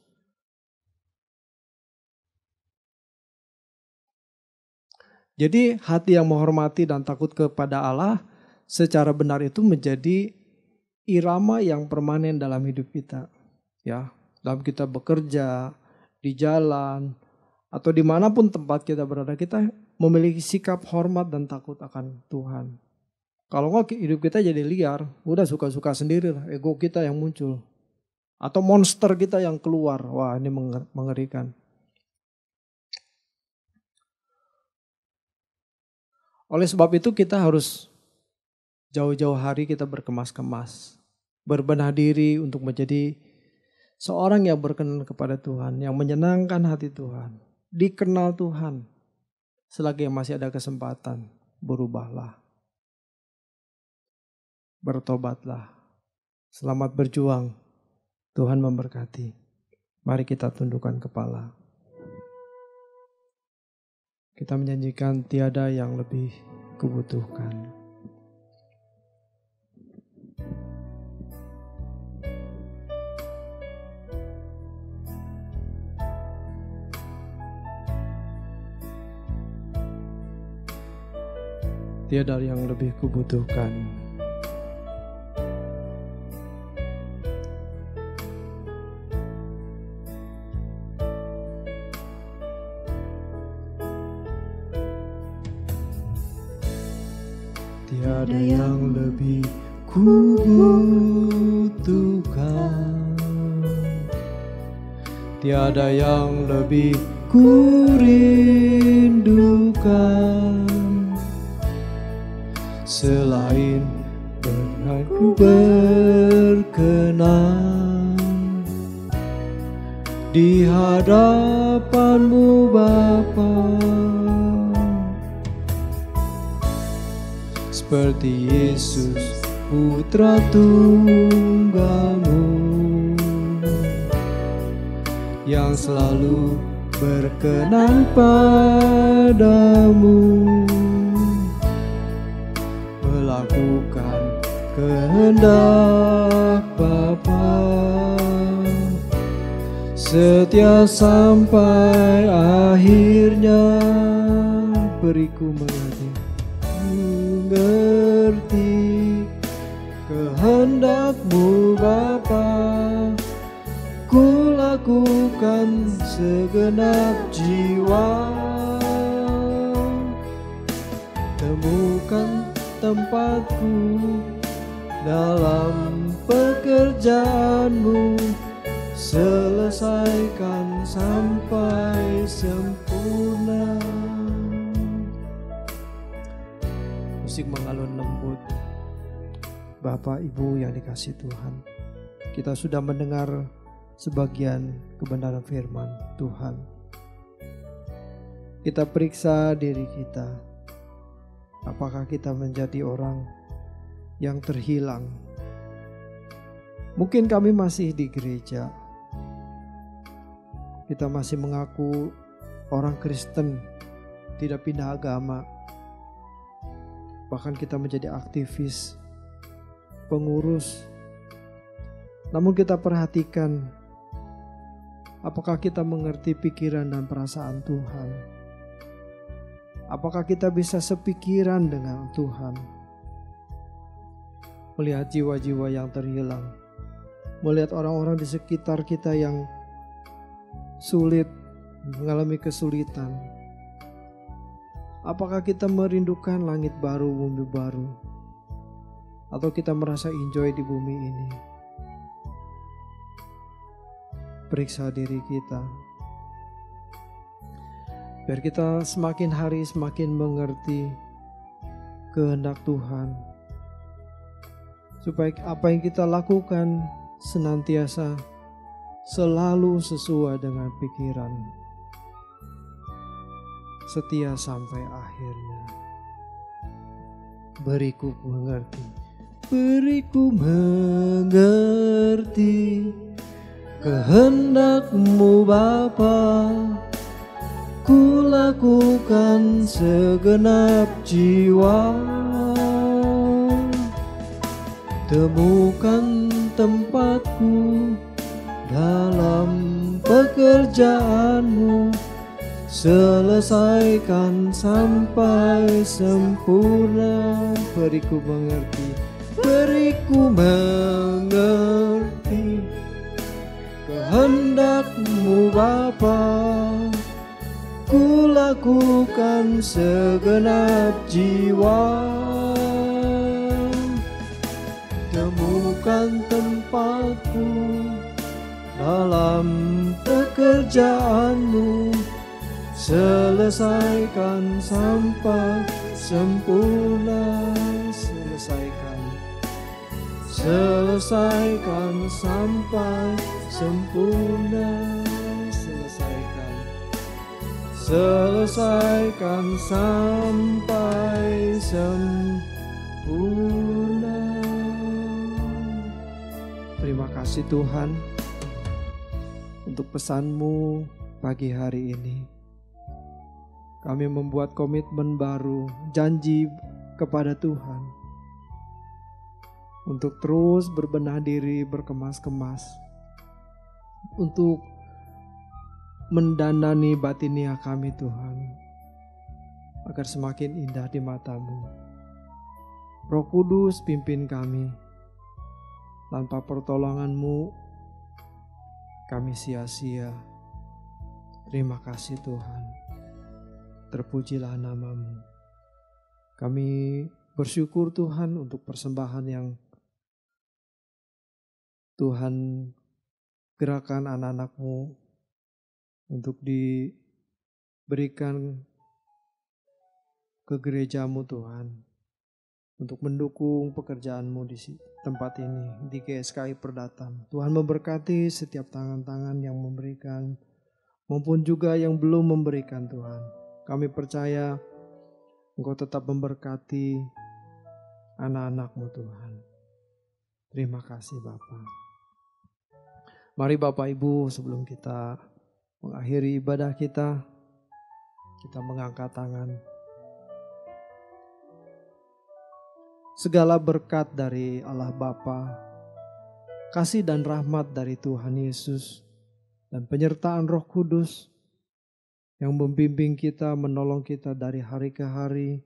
[SPEAKER 3] Jadi hati yang menghormati dan takut kepada Allah secara benar itu menjadi irama yang permanen dalam hidup kita. Ya, dalam kita bekerja, di jalan, atau dimanapun tempat kita berada, kita memiliki sikap hormat dan takut akan Tuhan. Kalau enggak hidup kita jadi liar, udah suka-suka sendiri lah, ego kita yang muncul. Atau monster kita yang keluar, wah ini mengerikan. Oleh sebab itu kita harus jauh-jauh hari kita berkemas-kemas. Berbenah diri untuk menjadi seorang yang berkenan kepada Tuhan. Yang menyenangkan hati Tuhan. Dikenal Tuhan. Selagi masih ada kesempatan, berubahlah. Bertobatlah. Selamat berjuang. Tuhan memberkati. Mari kita tundukkan kepala. Kita menyanyikan tiada yang lebih kubutuhkan. Tiada yang lebih kubutuhkan. Tiada yang lebih kubutuhkan. Tiada yang lebih kurindukan selain pernah ku berkenan di hadapan-Mu Bapa, seperti Yesus Putra Tunggal-Mu yang selalu berkenan padamu, melakukan kehendak Bapa, setia sampai akhirnya. Beriku mengerti kehendak-Mu Bapa, ku lakukan segenap jiwa. Temukan tempatku dalam pekerjaan-Mu, selesaikan sampai sempurna. Musik mengalun lembut. Bapak Ibu yang dikasihi Tuhan, kita sudah mendengar sebagian kebenaran firman Tuhan. Kita periksa diri kita. Apakah kita menjadi orang yang terhilang? Mungkin kami masih di gereja. Kita masih mengaku orang Kristen, tidak pindah agama. Bahkan kita menjadi aktivis, pengurus. Namun kita perhatikan, apakah kita mengerti pikiran dan perasaan Tuhan? Apakah kita bisa sepikiran dengan Tuhan? Melihat jiwa-jiwa yang terhilang, melihat orang-orang di sekitar kita yang sulit, mengalami kesulitan. Apakah kita merindukan langit baru, bumi baru? Atau kita merasa enjoy di bumi ini? Periksa diri kita, biar kita semakin hari semakin mengerti kehendak Tuhan, supaya apa yang kita lakukan senantiasa selalu sesuai dengan pikiran, setia sampai akhirnya. Beriku mengerti kehendak-Mu Bapa, ku lakukan segenap jiwa. Temukan tempatku dalam pekerjaan-Mu, selesaikan sampai sempurna. Beriku mengerti kehendak-Mu Bapa, ku lakukan segenap jiwa. Temukan tempatku dalam pekerjaan-Mu, selesaikan sampai sempurna. Selesaikan sampai sempurna. Selesaikan sampai sempurna. Terima kasih Tuhan untuk pesan-Mu pagi hari ini. Kami membuat komitmen baru, janji kepada Tuhan untuk terus berbenah diri, berkemas-kemas, untuk mendandani batinia kami Tuhan, agar semakin indah di mata-Mu. Roh Kudus pimpin kami. Tanpa pertolongan-Mu kami sia-sia. Terima kasih Tuhan. Terpujilah nama-Mu. Kami bersyukur Tuhan untuk persembahan yang Tuhan gerakan anak-anak-Mu untuk diberikan ke gereja-Mu Tuhan, untuk mendukung pekerjaan-Mu di tempat ini, di GSKI Perdatang. Tuhan memberkati setiap tangan-tangan yang memberikan, maupun juga yang belum memberikan Tuhan. Kami percaya Engkau tetap memberkati anak-anak-Mu Tuhan. Terima kasih Bapa. Mari Bapak Ibu, sebelum kita mengakhiri ibadah kita mengangkat tangan. Segala berkat dari Allah Bapa, kasih dan rahmat dari Tuhan Yesus, dan penyertaan Roh Kudus yang membimbing kita, menolong kita dari hari ke hari,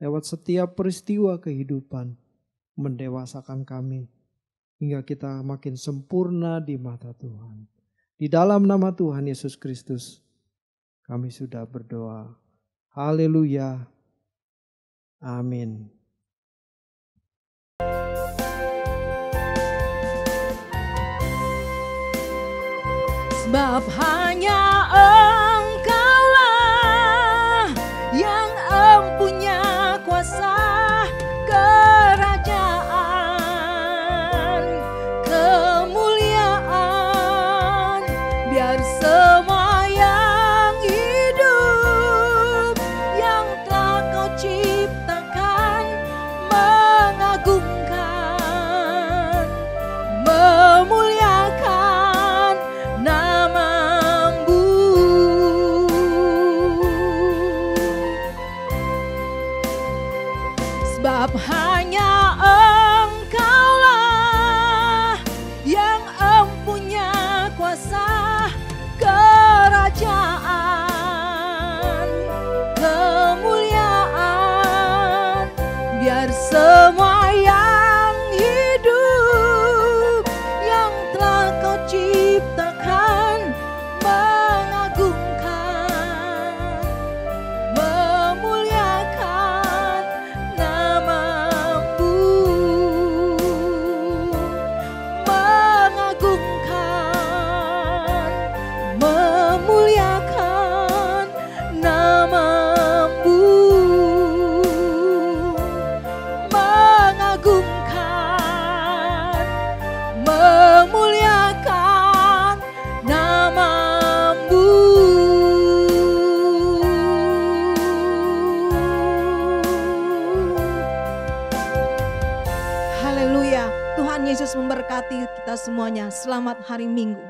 [SPEAKER 3] lewat setiap peristiwa kehidupan, mendewasakan kami, hingga kita makin sempurna di mata Tuhan. Di dalam nama Tuhan Yesus Kristus, kami sudah berdoa. Haleluya. Amin.
[SPEAKER 1] Sebab hanya Engkaulah yang empunya kuasa kerajaan, kemuliaan, biar semua yang hidup yang telah Kau ciptakan mengagungkan, memuliakan nama-Mu. Sebab hanya Engkaulah yang empunya kuasa kerajaan, kemuliaan, biar semua yang hidup yang telah Kau ciptakan mengagungkan, memuliakan nama-Mu, mengagungkan, memuliakan nama-Mu, mengagungkan, memuliakan nama-Mu. Haleluya. Tuhan Yesus memberkati kita semuanya. Selamat hari Minggu.